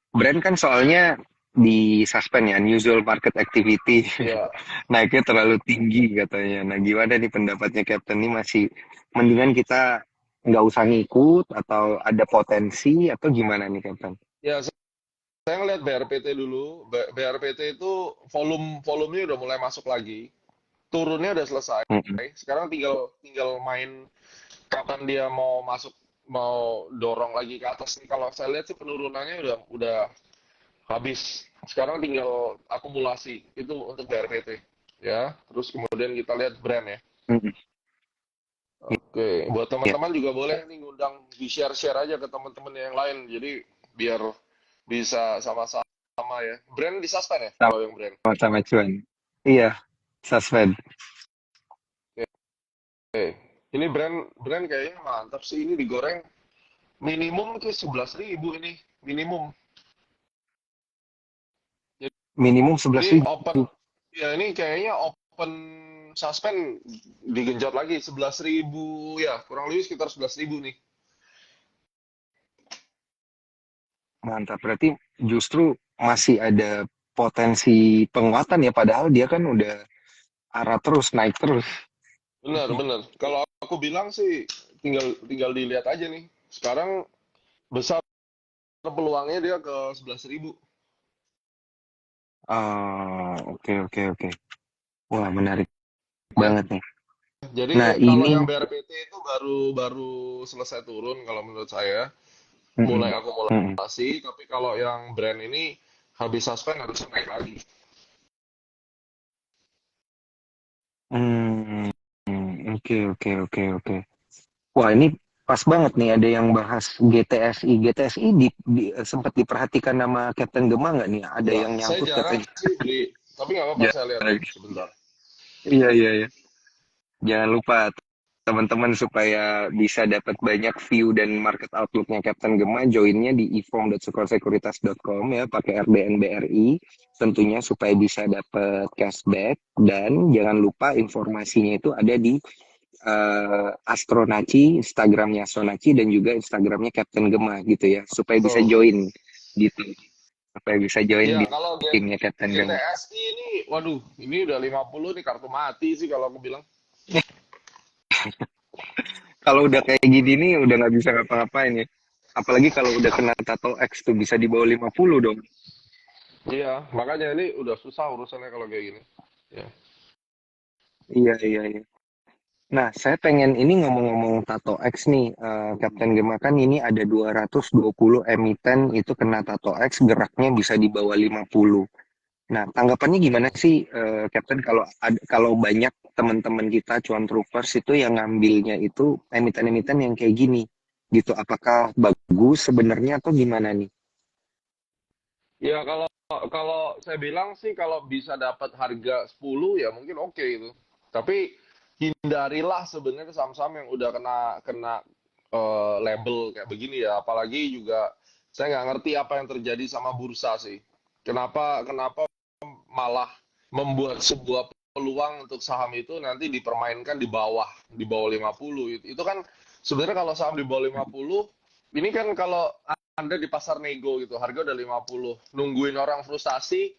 Brand kan soalnya di suspend ya, unusual market activity. Ya Naiknya terlalu tinggi katanya. Nah, gimana nih pendapatnya Captain ini masih mendingan kita nggak usah ngikut atau ada potensi atau gimana nih Captain? ya saya ngeliat BRPT dulu. BRPT itu volumenya udah mulai masuk lagi. Turunnya udah selesai. Mm-mm. Sekarang tinggal tinggal main kapan dia mau masuk mau dorong lagi ke atas nih. Kalau saya lihat sih penurunannya udah habis. Sekarang tinggal akumulasi itu untuk BRPT ya. Terus kemudian kita lihat brand ya. Mm-mm. Oke, buat Ya, teman-teman juga boleh nih ngundang di share-share aja ke teman-teman yang lain. Jadi biar bisa sama-sama ya. Brand di suspend ya kalau yang brand. sama-sama cuan. Iya, suspend. Oke. Ini brand brand kayaknya mantap sih. Ini digoreng minimum ke 11.000 ini minimum. Minimum sebelas Ini ribu. open, ya ini kayaknya open suspend digenjot lagi 11.000 ya, kurang lebih sekitar 11.000 nih. Mantap. Berarti justru masih ada potensi penguatan ya padahal dia kan udah arah terus naik terus. Benar, benar. Kalau aku bilang sih tinggal tinggal dilihat aja nih. Sekarang besar peluangnya dia ke 11.000. Ah, oke, oke, oke. Wah, menarik Ya. banget nih. Jadi Nah, kalau ini yang BRPT itu baru baru selesai turun kalau menurut saya, mulai mm-mm, mm-mm. akumulasi, tapi kalau yang brand ini habis suspend harus naik lagi. Hmm, oke, oke, oke, oke. Wah, ini pas banget nih ada yang bahas GTSI. GTSI sempat diperhatikan nama Captain Gema nggak nih? Ada Wah, yang saya nyangkut jarang katanya. sih beli. Tapi nggak apa-apa, saya lihat Jangan, sebentar. iya, iya, iya. Jangan lupa teman-teman supaya bisa dapat banyak view dan market outlooknya Captain Gema, joinnya di ifom.sukorsekuritas.com ya, pakai RBN BRI, tentunya supaya bisa dapat cashback. Dan jangan lupa informasinya itu ada di Astronaci, Instagramnya Sonaci, dan juga Instagramnya Captain Gema gitu ya, supaya bisa Betul. join gitu, supaya bisa join Ya, di kalau timnya Captain Gema. GTSI ini, waduh, ini udah 50 nih, kartu mati sih kalau aku bilang. Kalau udah kayak gini nih udah nggak bisa ngapa-ngapain ya. Apalagi kalau udah kena tato X tuh bisa di bawah 50 dong. Iya, makanya ini udah susah urusannya kalau kayak gini. Ya. Iya, iya, iya. Nah, saya pengen ini ngomong-ngomong tato X nih, Kapten Gema, kan ini ada 220 emiten itu kena tato X, geraknya bisa di bawah 50. Nah, tanggapannya gimana sih, Kapten, kalau banyak teman-teman kita cuan troopers itu yang ngambilnya itu emiten-emiten yang kayak gini, gitu? Apakah bagus sebenarnya atau gimana nih? Ya, kalau kalau saya bilang sih kalau bisa dapat harga 10 ya mungkin oke itu. Tapi hindarilah sebenarnya saham-saham yang udah kena kena label kayak begini ya. Apalagi juga saya nggak ngerti apa yang terjadi sama bursa sih. Kenapa kenapa malah membuat sebuah peluang untuk saham itu nanti dipermainkan di bawah 50. Itu kan sebenarnya kalau saham di bawah 50 ini kan kalau Anda di pasar nego gitu, harga udah 50, nungguin orang frustasi,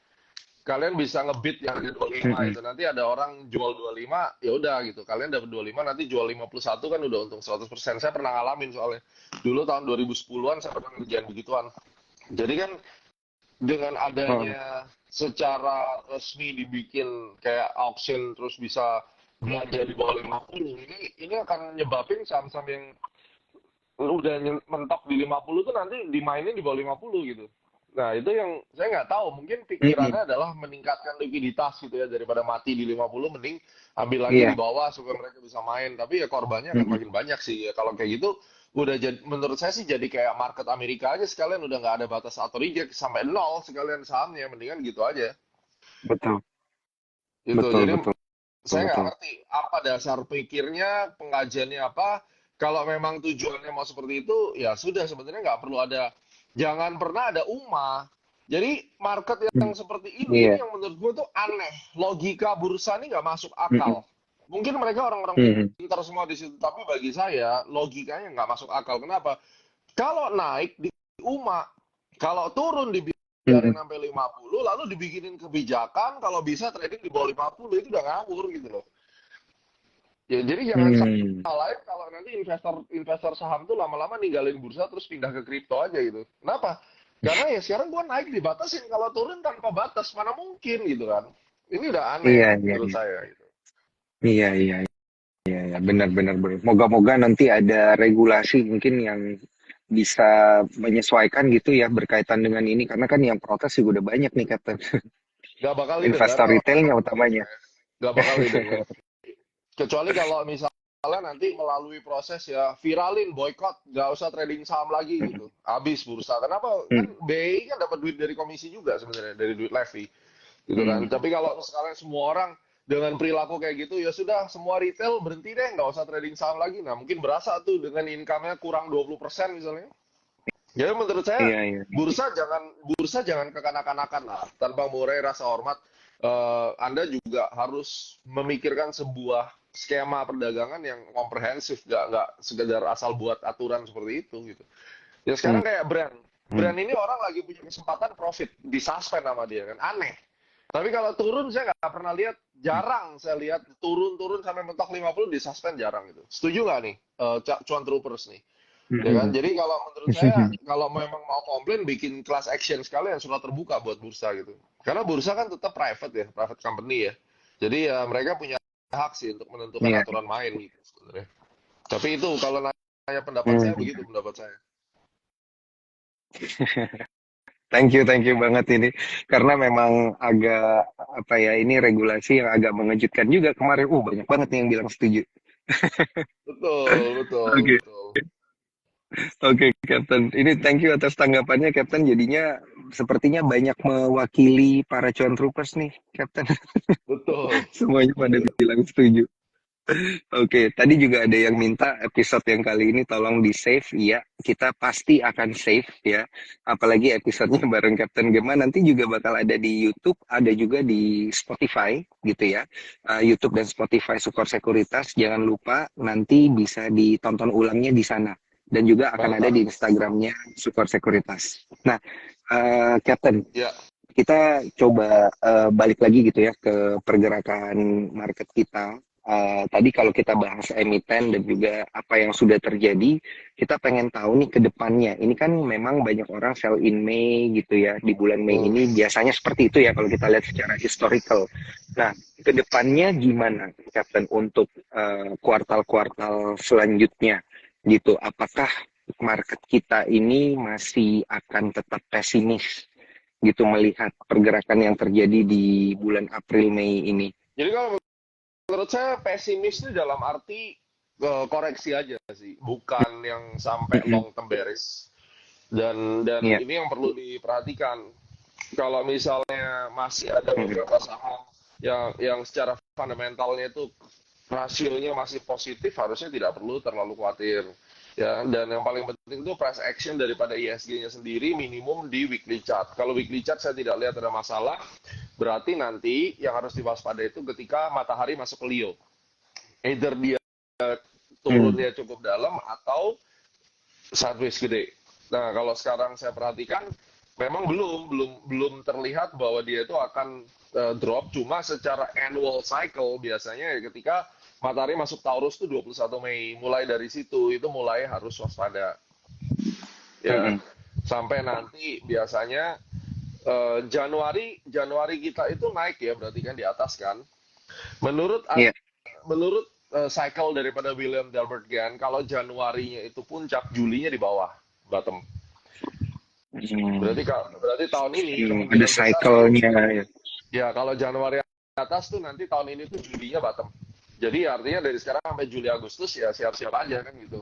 kalian bisa ngebit yang harga 25 Mm-mm. itu. Nanti ada orang jual 25, ya udah gitu. Kalian dapat 25, nanti jual 51 kan udah untung 100%. Saya pernah ngalamin soalnya. Dulu tahun 2010-an saya pernah ngerjain begituan. Jadi kan dengan Oh, adanya secara resmi dibikin kayak auction terus bisa belanja di bawah 50, ini akan nyebabin saham-saham yang udah mentok di 50 tuh nanti dimainin di bawah 50 gitu. Nah, itu yang saya nggak tahu. Mungkin mm-mm. pikirannya adalah meningkatkan likuiditas gitu ya. Daripada mati di 50, mending ambil lagi di Iya. bawah supaya mereka bisa main. Tapi ya korbannya akan Mm-mm. makin banyak sih. Ya, kalau kayak gitu, udah jadi, menurut saya sih jadi kayak market Amerika aja sekalian. Udah nggak ada batas auto reject. Sampai nol sekalian sahamnya. Mendingan gitu aja. Betul, Gitu. betul, Jadi betul, saya nggak betul. ngerti apa dasar pikirnya, pengajiannya apa. Kalau memang tujuannya mau seperti itu, ya sudah sebenarnya nggak perlu ada, jangan pernah ada UMA. Jadi market yang Mm. seperti ini Iya. yang menurut gue tuh aneh. Logika bursa ini nggak masuk Mm-mm. akal. Mungkin mereka orang-orang Mm-mm. pintar semua di situ, tapi bagi saya logikanya nggak masuk akal. Kenapa? Kalau naik di UMA, kalau turun dibiarin Mm-mm. sampai 50, lalu dibikinin kebijakan kalau bisa trading di bawah 50, itu udah ngawur gitu loh. Ya, jadi jangan Mm. salahin kalau nanti investor investor saham tuh lama-lama ninggalin bursa terus pindah ke kripto aja gitu. Kenapa? Karena ya sekarang gua naik dibatasin, kalau turun tanpa batas mana mungkin gitu kan. Ini udah Iya, aneh iya, menurut iya. saya gitu. Iya, iya, iya, iya. Benar-benar. Moga-moga nanti ada regulasi mungkin yang bisa menyesuaikan gitu ya berkaitan dengan ini. Karena kan yang protes juga udah banyak nih, Captain. Gak bakal didengar Investor kalau retailnya menurut utamanya. saya. Gak bakal didengar. Kecuali kalau misalnya nanti melalui proses ya viralin boykot, nggak usah trading saham lagi gitu. Habis bursa. Kenapa? Kan Mm. BI kan dapat duit dari komisi juga sebenarnya, dari duit levy gitu kan. Mm. Tapi kalau sekarang semua orang dengan perilaku kayak gitu, ya sudah semua retail berhenti deh, nggak usah trading saham lagi. Nah, mungkin berasa tuh dengan income-nya kurang 20% misalnya. Jadi menurut saya Iya, iya. bursa jangan kekanak-kanakan lah. Tanpa mengurai rasa hormat, Anda juga harus memikirkan sebuah skema perdagangan yang komprehensif, nggak sekedar asal buat aturan seperti itu gitu. Ya Mm. sekarang kayak brand. Mm. Brand ini orang lagi punya kesempatan profit, disuspend sama dia kan. Aneh. Tapi kalau turun saya nggak pernah lihat, jarang saya lihat turun-turun sampai mentok 50 disuspend, jarang itu. Setuju nggak nih, cuan troopers nih? Ya kan? Mm. Jadi kalau menurut saya, kalau memang mau komplain, bikin class action sekalian, surat terbuka buat bursa gitu. Karena bursa kan tetap private ya, private company ya. Jadi ya mereka punya hak sih untuk menentukan Iya. aturan main gitu sebenarnya. Tapi itu kalau nanya pendapat saya, Mm. begitu pendapat saya. Thank you banget ini. Karena memang agak apa ya, ini regulasi yang agak mengejutkan juga kemarin. Banyak banget nih yang bilang setuju. Betul, betul, Oke. betul. Oke, Captain. Ini thank you atas tanggapannya, Captain. Jadinya sepertinya banyak mewakili para cuan troopers nih, Captain. Betul. Semuanya pada bilang setuju. Oke, tadi juga ada yang minta episode yang kali ini tolong di save. Iya, kita pasti akan save ya. Apalagi episodenya bareng Captain Gema nanti juga bakal ada di YouTube, ada juga di Spotify gitu ya. YouTube dan Spotify Sukor Sekuritas. Jangan lupa nanti bisa ditonton ulangnya di sana. Dan juga akan ada Mantap. di Instagramnya Sukor Sekuritas. Nah, Captain, Ya. kita coba balik lagi gitu ya ke pergerakan market kita. Tadi kalau kita bahas emiten dan juga apa yang sudah terjadi, kita pengen tahu nih ke depannya. Ini kan memang banyak orang sell in Mei gitu ya. Di bulan Mei Hmm. ini biasanya seperti itu ya kalau kita lihat secara historical. Nah, ke depannya gimana, Captain, untuk kuartal-kuartal selanjutnya gitu? Apakah market kita ini masih akan tetap pesimis gitu melihat pergerakan yang terjadi di bulan April Mei ini? Jadi kalau menurut saya pesimis itu dalam arti koreksi aja sih, bukan yang sampai Mm-mm. long term bearish. Dan Iya. ini yang perlu diperhatikan. Kalau misalnya masih ada Mm-mm. beberapa saham yang secara fundamentalnya itu rasionya masih positif, harusnya tidak perlu terlalu khawatir. Ya, dan yang paling penting itu price action daripada ISG-nya sendiri minimum di weekly chart. Kalau weekly chart saya tidak lihat ada masalah, berarti nanti yang harus diwaspadai itu ketika matahari masuk ke Leo. Either dia Mm. turunnya cukup dalam atau sideways gede. Nah, kalau sekarang saya perhatikan memang belum terlihat bahwa dia itu akan drop, cuma secara annual cycle biasanya ya ketika matahari masuk Taurus itu 21 Mei, mulai dari situ itu mulai harus waspada. Ya, Mm-mm. sampai nanti biasanya Januari kita itu naik ya, berarti kan di atas kan. Menurut Iya. menurut cycle daripada William Delbert Gann, kalau Januarinya itu puncak, Julinya di bawah, bottom. Mm. Berarti tahun ini Ada kemungkinan besar cycle-nya ya. ya kalau Januari atas tuh nanti tahun ini tuh Julinya bottom. Jadi artinya dari sekarang sampai Juli Agustus ya siap-siap aja kan gitu.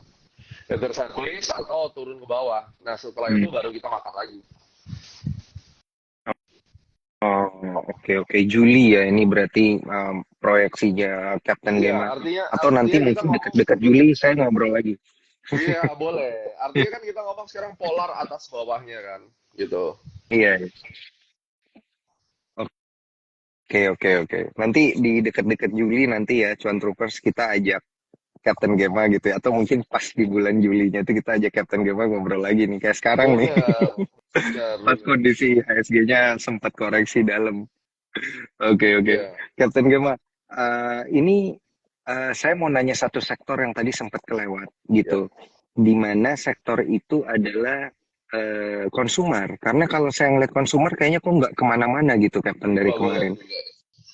Either sideways atau turun ke bawah. Nah setelah Mm. itu baru kita makan lagi. Oh, oke. Juli ya ini berarti proyeksinya Captain Iya, Gema. artinya Atau nanti artinya kita mungkin ngomong dekat-dekat Juli saya ngobrol lagi. iya boleh. Artinya kan kita ngomong sekarang polar atas bawahnya kan, gitu. Iya. Oke. Nanti di dekat-dekat Juli nanti ya Cuan Troopers kita ajak Captain Gema gitu ya. Atau mungkin pas di bulan Julinya itu kita ajak Captain Gema ngobrol lagi nih. Kayak sekarang nih. Benar, benar, Pas benar. kondisi HSG-nya sempat koreksi dalam. Oke. Iya, Captain Gema, ini saya mau nanya satu sektor yang tadi sempat kelewat iya. gitu. Di mana sektor itu adalah konsumer. Karena kalau saya ngeliat konsumer kayaknya kok nggak kemana-mana gitu, Captain, dari Gua lihat kemarin. juga.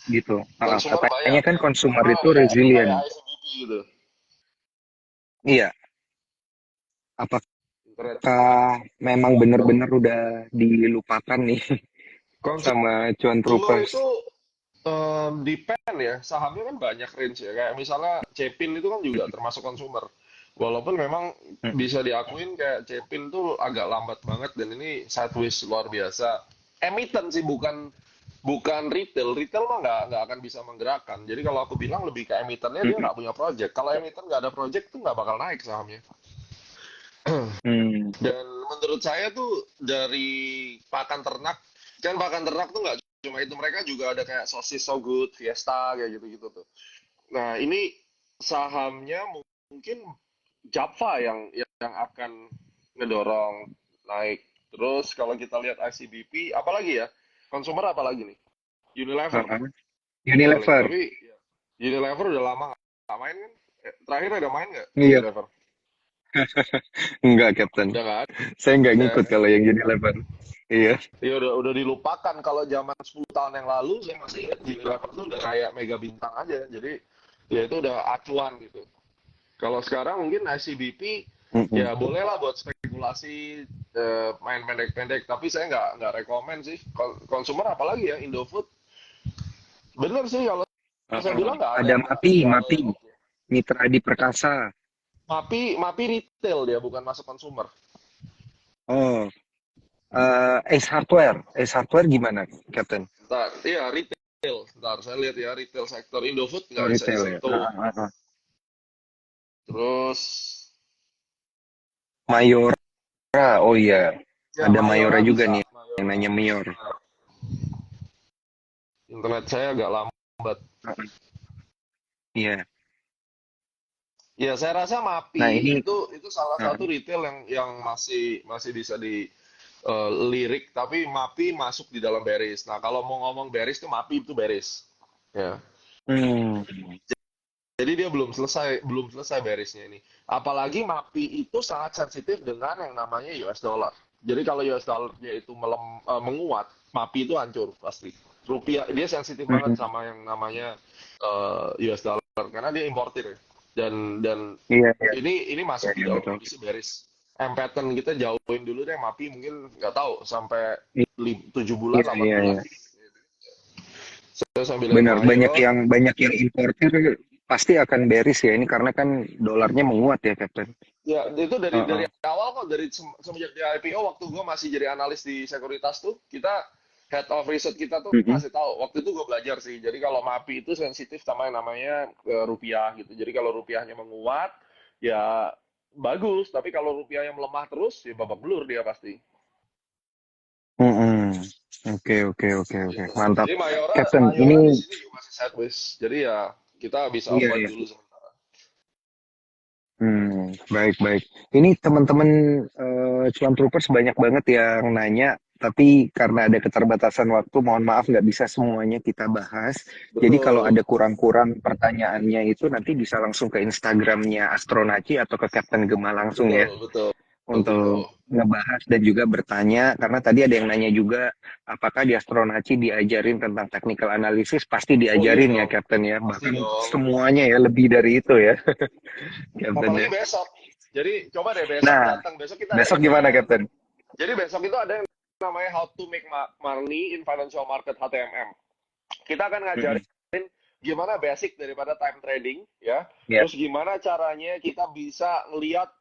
Gitu. Konsumer Katanya banyak kan ya. konsumer Konsumer itu kayak resilient. ICBP gitu. Iya. Internet. Apakah memang benar-benar udah dilupakan nih sama Cuan Consumer Troopers? itu depend ya, sahamnya kan banyak range ya. Kayak misalnya Cepin itu kan juga termasuk consumer. Walaupun memang bisa diakuin kayak Cepin tuh agak lambat banget dan ini sideways luar biasa. Emiten sih bukan bukan retail. Retail mah nggak akan bisa menggerakkan. Jadi kalau aku bilang lebih ke emitennya dia nggak punya project. Kalau emiten nggak ada project tuh nggak bakal naik sahamnya. Hmm. Dan menurut saya tuh dari pakan ternak, kan pakan ternak tuh nggak cuma itu, mereka juga ada kayak sosis so good, Fiesta kayak gitu-gitu tuh. Nah ini sahamnya mungkin Java yang akan ngedorong naik. Terus kalau kita lihat ICBP, apalagi ya? Consumer apalagi nih? Unilever paling. Unilever. Tapi Unilever udah lama nggak main kan? Terakhir ada main nggak Iya, Unilever? enggak, Captain. Udah nggak Saya nggak ada. ngikut kalau yang Unilever. Iya. Ya udah dilupakan. Kalau zaman 10 tahun yang lalu saya masih ingat Unilever tuh udah kayak mega bintang aja. Jadi ya itu udah acuan gitu. Kalau sekarang mungkin ICBP Mm-mm. ya bolehlah buat spekulasi main pendek-pendek. Tapi saya nggak rekomen sih. Konsumer apalagi ya Indofood. Bener sih kalau saya bilang nggak ada Ada nggak Mapi, nggak ada yang oke. Mitra Adi Perkasa. MAPI retail dia, bukan masuk consumer. Oh, Ace Hardware gimana, Captain? Ntar, iya retail. Ntar saya lihat ya retail sektor. Indofood Oh, nggak bisa di retail ya. situ. Terus Mayora, oh iya, ya ada Mayora Mayora juga bisa. nih yang Mayora. nanya Mayor. Internet saya agak lambat. Iya. Ya, saya rasa Nah MAPI ini, itu salah uh, satu retail yang masih masih bisa di lirik, tapi MAPI masuk di dalam bearish. Nah, kalau mau ngomong bearish tuh MAPI itu bearish. Ya. hmm, Jadi dia belum selesai bearishnya ini. Apalagi MAPI itu sangat sensitif dengan yang namanya US dollar. Jadi kalau US dollarnya itu menguat, MAPI itu hancur pasti. Rupiah dia sensitif banget hmm, sama yang namanya US dollar karena dia importir ya. Dan iya, iya, ini iya, masuk di iya, dalam betul. kondisi bearish. Pattern kita jauhin dulu deh MAPI mungkin nggak tahu sampai 7 bulan, Iya, 8 iya, bulan. iya. Saya sambil lihat Benar, banyak Mayor. yang banyak yang importir pasti akan bearish ya ini karena kan dolarnya menguat ya, Captain. Ya, itu dari Heeh. awal kok dari semenjak di IPO waktu gue masih jadi analis di sekuritas tuh, kita head of research kita tuh Mm-mm. ngasih tahu. Waktu itu gue belajar sih. Jadi kalau MAPI itu sensitif sama yang namanya rupiah gitu. Jadi kalau rupiahnya menguat, ya bagus. Tapi kalau rupiahnya melemah terus, ya babak belur dia pasti. Mm-mm. Oke, oke, oke, oke, Gitu. mantap, Jadi Mayora, Captain. Ini, Mayora di sini juga masih sideways. Jadi ya kita bisa iya, avoid iya. dulu sementara. Baik, baik. Ini teman-teman Cuan Troopers banyak banget yang nanya, tapi karena ada keterbatasan waktu, mohon maaf nggak bisa semuanya kita bahas. Jadi kalau Betul, ada kurang-kurang pertanyaannya itu nanti bisa langsung ke Instagramnya Astronaci atau ke Captain Gema langsung betul, ya betul, betul. untuk ngebahas dan juga bertanya. Karena tadi ada yang nanya juga, apakah di Astronaci diajarin tentang technical analysis? Pasti Oh iya diajarin ya, dong, Captain ya. pasti Bahkan dong. semuanya ya, lebih dari itu ya, Captain Apalagi ya. besok. Jadi coba deh besok Nah, datang. Besok kita ada besok gimana, event. Captain? Jadi besok itu ada yang namanya How to Make Money in Financial Market HTMM. Kita akan ngajarin Mm-mm. gimana basic daripada time trading ya. Ya. Terus gimana caranya kita bisa ngelihat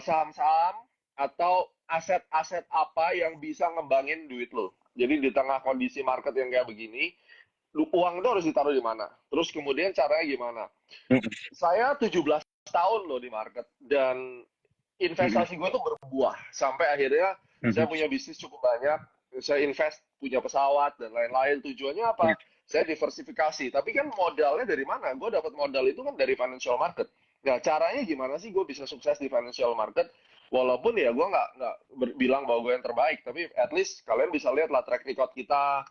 saham-saham atau aset-aset apa yang bisa ngembangin duit lo. Jadi di tengah kondisi market yang kayak begini, uang itu harus ditaruh di mana? Terus kemudian caranya gimana? Mm-mm. Saya 17 tahun loh di market dan Mm-mm. investasi gue tuh berbuah sampai akhirnya saya Mhm. punya bisnis cukup banyak, saya invest punya pesawat dan lain-lain. Tujuannya Ya. apa? Saya diversifikasi, tapi kan modalnya dari mana? Gue dapat modal itu kan dari financial market. Nah, caranya gimana sih gue bisa sukses di financial market? Walaupun ya gue nggak bilang bahwa gue yang terbaik, tapi at least kalian bisa lihat lah track record kita.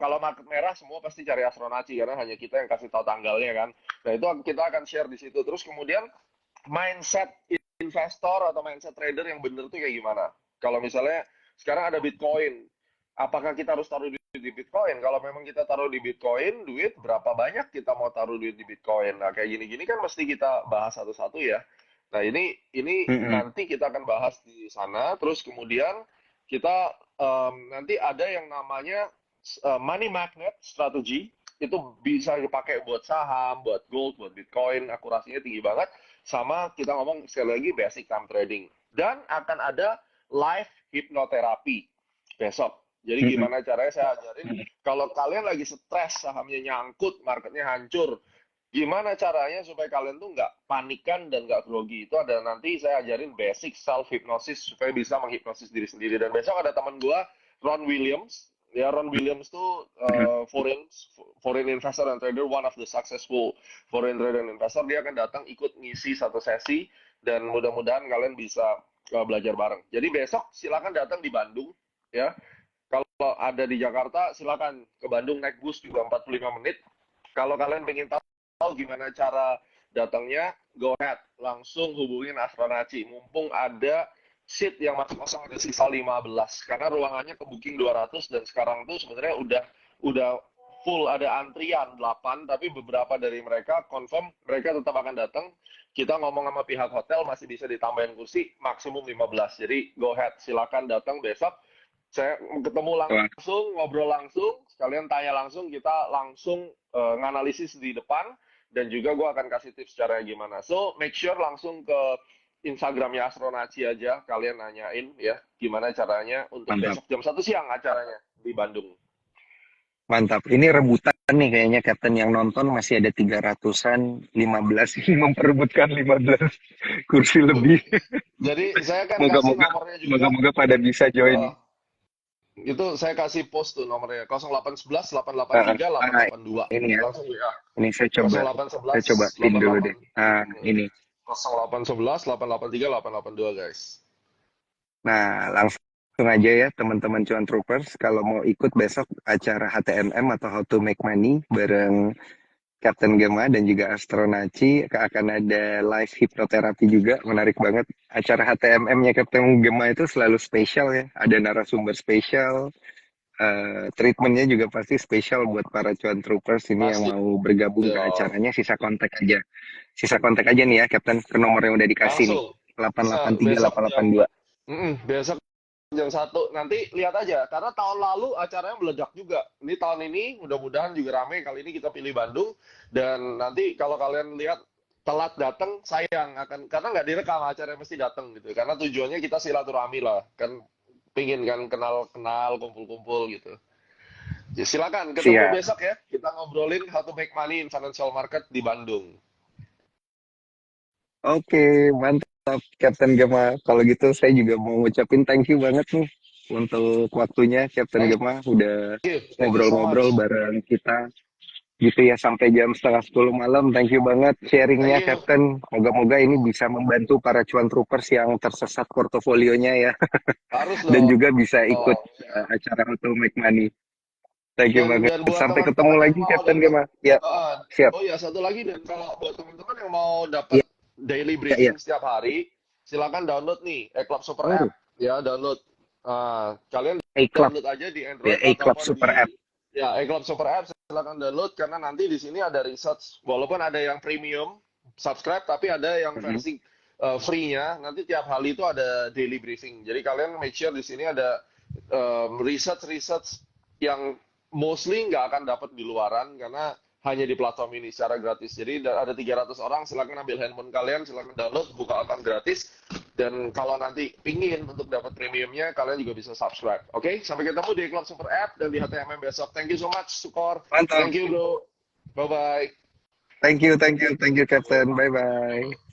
Kalau market merah semua pasti cari Astronaci karena hanya kita yang kasih tahu tanggalnya kan. Nah itu kita akan share di situ. Terus kemudian mindset investor atau mindset trader yang benar tuh kayak gimana? Kalau misalnya sekarang ada Bitcoin, apakah kita harus taruh duit di Bitcoin? Kalau memang kita taruh di Bitcoin, duit berapa banyak kita mau taruh duit di Bitcoin? Nah, kayak gini-gini kan mesti kita bahas satu-satu ya. Nah, ini Mm-mm. nanti kita akan bahas di sana. Terus kemudian kita nanti ada yang namanya money magnet strategy. Itu bisa dipakai buat saham, buat gold, buat Bitcoin, akurasinya tinggi banget sama kita ngomong sekali lagi basic time trading dan akan ada live hipnoterapi besok. Jadi Mm-mm. gimana caranya saya ajarin Mm-mm. kalau kalian lagi stres sahamnya nyangkut, marketnya hancur, gimana caranya supaya kalian tuh nggak panikan dan nggak grogi. Itu ada nanti saya ajarin basic self hypnosis supaya bisa menghipnosis diri sendiri. Dan besok ada teman gua Ron Williams. Ya Ron Williams tuh foreign investor and trader, one of the successful foreign trader and investor. Dia akan datang ikut ngisi satu sesi dan mudah-mudahan kalian bisa belajar bareng. Jadi besok silakan datang di Bandung ya. Kalau ada di Jakarta silakan ke Bandung naik bus juga 45 menit. Kalau kalian pengen tahu gimana cara datangnya, go ahead langsung hubungin Astronaci. Mumpung ada seat yang masih kosong ada sisa 15 karena ruangannya ke booking 200 dan sekarang tuh sebenarnya udah full ada antrian 8 tapi beberapa dari mereka confirm mereka tetap akan datang. Kita ngomong sama pihak hotel masih bisa ditambahin kursi maksimum 15. Jadi go ahead silakan datang besok. Saya ketemu Wah, langsung, ngobrol langsung, sekalian tanya langsung, kita langsung nganalisis di depan dan juga gue akan kasih tips caranya gimana. So make sure langsung ke Instagramnya Astronaci aja, kalian nanyain ya gimana caranya untuk Mantap. besok jam 1 siang acaranya di Bandung. Mantap. Ini rebutan nih kayaknya Captain, yang nonton masih ada 300-an, 15 ini memperebutkan 15 kursi lebih. Jadi saya kan kasih Moga-moga nomornya juga. moga-moga pada bisa join. Itu saya kasih post tuh nomornya 0811 Ah, 883 ah, 882. ini ya. Langsung WA. Ini saya coba 0811 pin dulu deh. 88 Ini. 0811 883 882 guys. Nah, langsung aja ya teman-teman Cuan Troopers, kalau mau ikut besok acara HTMM atau How to Make Money bareng Captain Gema dan juga Astronaci, akan ada live hipnoterapi juga, menarik banget. Acara HTMM-nya Captain Gema itu selalu spesial ya, ada narasumber spesial, treatmentnya juga pasti spesial buat para Cuan Troopers ini yang Pasti mau bergabung ke dong. acaranya. Sisa kontak aja nih ya Captain, ke nomor yang udah dikasih nih, Langsung. 883 Besok 882. besok jam 1 nanti lihat aja karena tahun lalu acaranya meledak juga. Ini tahun ini mudah-mudahan juga rame. Kali ini kita pilih Bandung dan nanti kalau kalian lihat telat datang sayang akan karena nggak direkam acaranya mesti datang gitu. Karena tujuannya kita silaturahmi lah kan pingin kan kenal-kenal kumpul-kumpul gitu. Ya, silakan ketemu Siap. besok ya. Kita ngobrolin how to make money in financial market di Bandung. Oke, mantap Captain Gema. Kalau gitu saya juga mau ngucapin thank you banget nih untuk waktunya Captain Thank Gema, udah you so ngobrol-ngobrol much. bareng kita gitu ya sampai jam setengah 10 malam. Thank you banget sharingnya Thank you. Captain. Moga-moga ini bisa membantu para cuan troopers yang tersesat portofolionya ya, Harus dan dong. juga bisa ikut acara Auto Make Money. Thank you banget. Dan buat Sampai ketemu teman-teman yang lagi mau Captain dapat Gema. Ya, siap. oh ya satu lagi dan kalau buat teman-teman yang mau Iya, dapat daily iya, iya. briefing setiap hari, silakan download nih Club Super Oh, App ya download. Kalian A-Club. download aja di Ya, Android A-Club ataupun Super App. di Club Super App silakan download karena nanti di sini ada research walaupun ada yang premium subscribe tapi ada yang Mhm. versi free-nya nanti tiap hari itu ada daily briefing. Jadi kalian make sure di sini ada research yang mostly nggak akan dapat di luaran karena hanya di platform ini secara gratis. Jadi ada 300 orang, silakan ambil handphone kalian, silakan download, buka account gratis. Dan kalau nanti pingin untuk dapat premiumnya, kalian juga bisa subscribe. Oke, sampai ketemu di Club Super App dan di HTMM besok. Thank you so much, Sukor. Mantap. Thank you, bro. Bye-bye. Thank you, Captain. Bye-bye.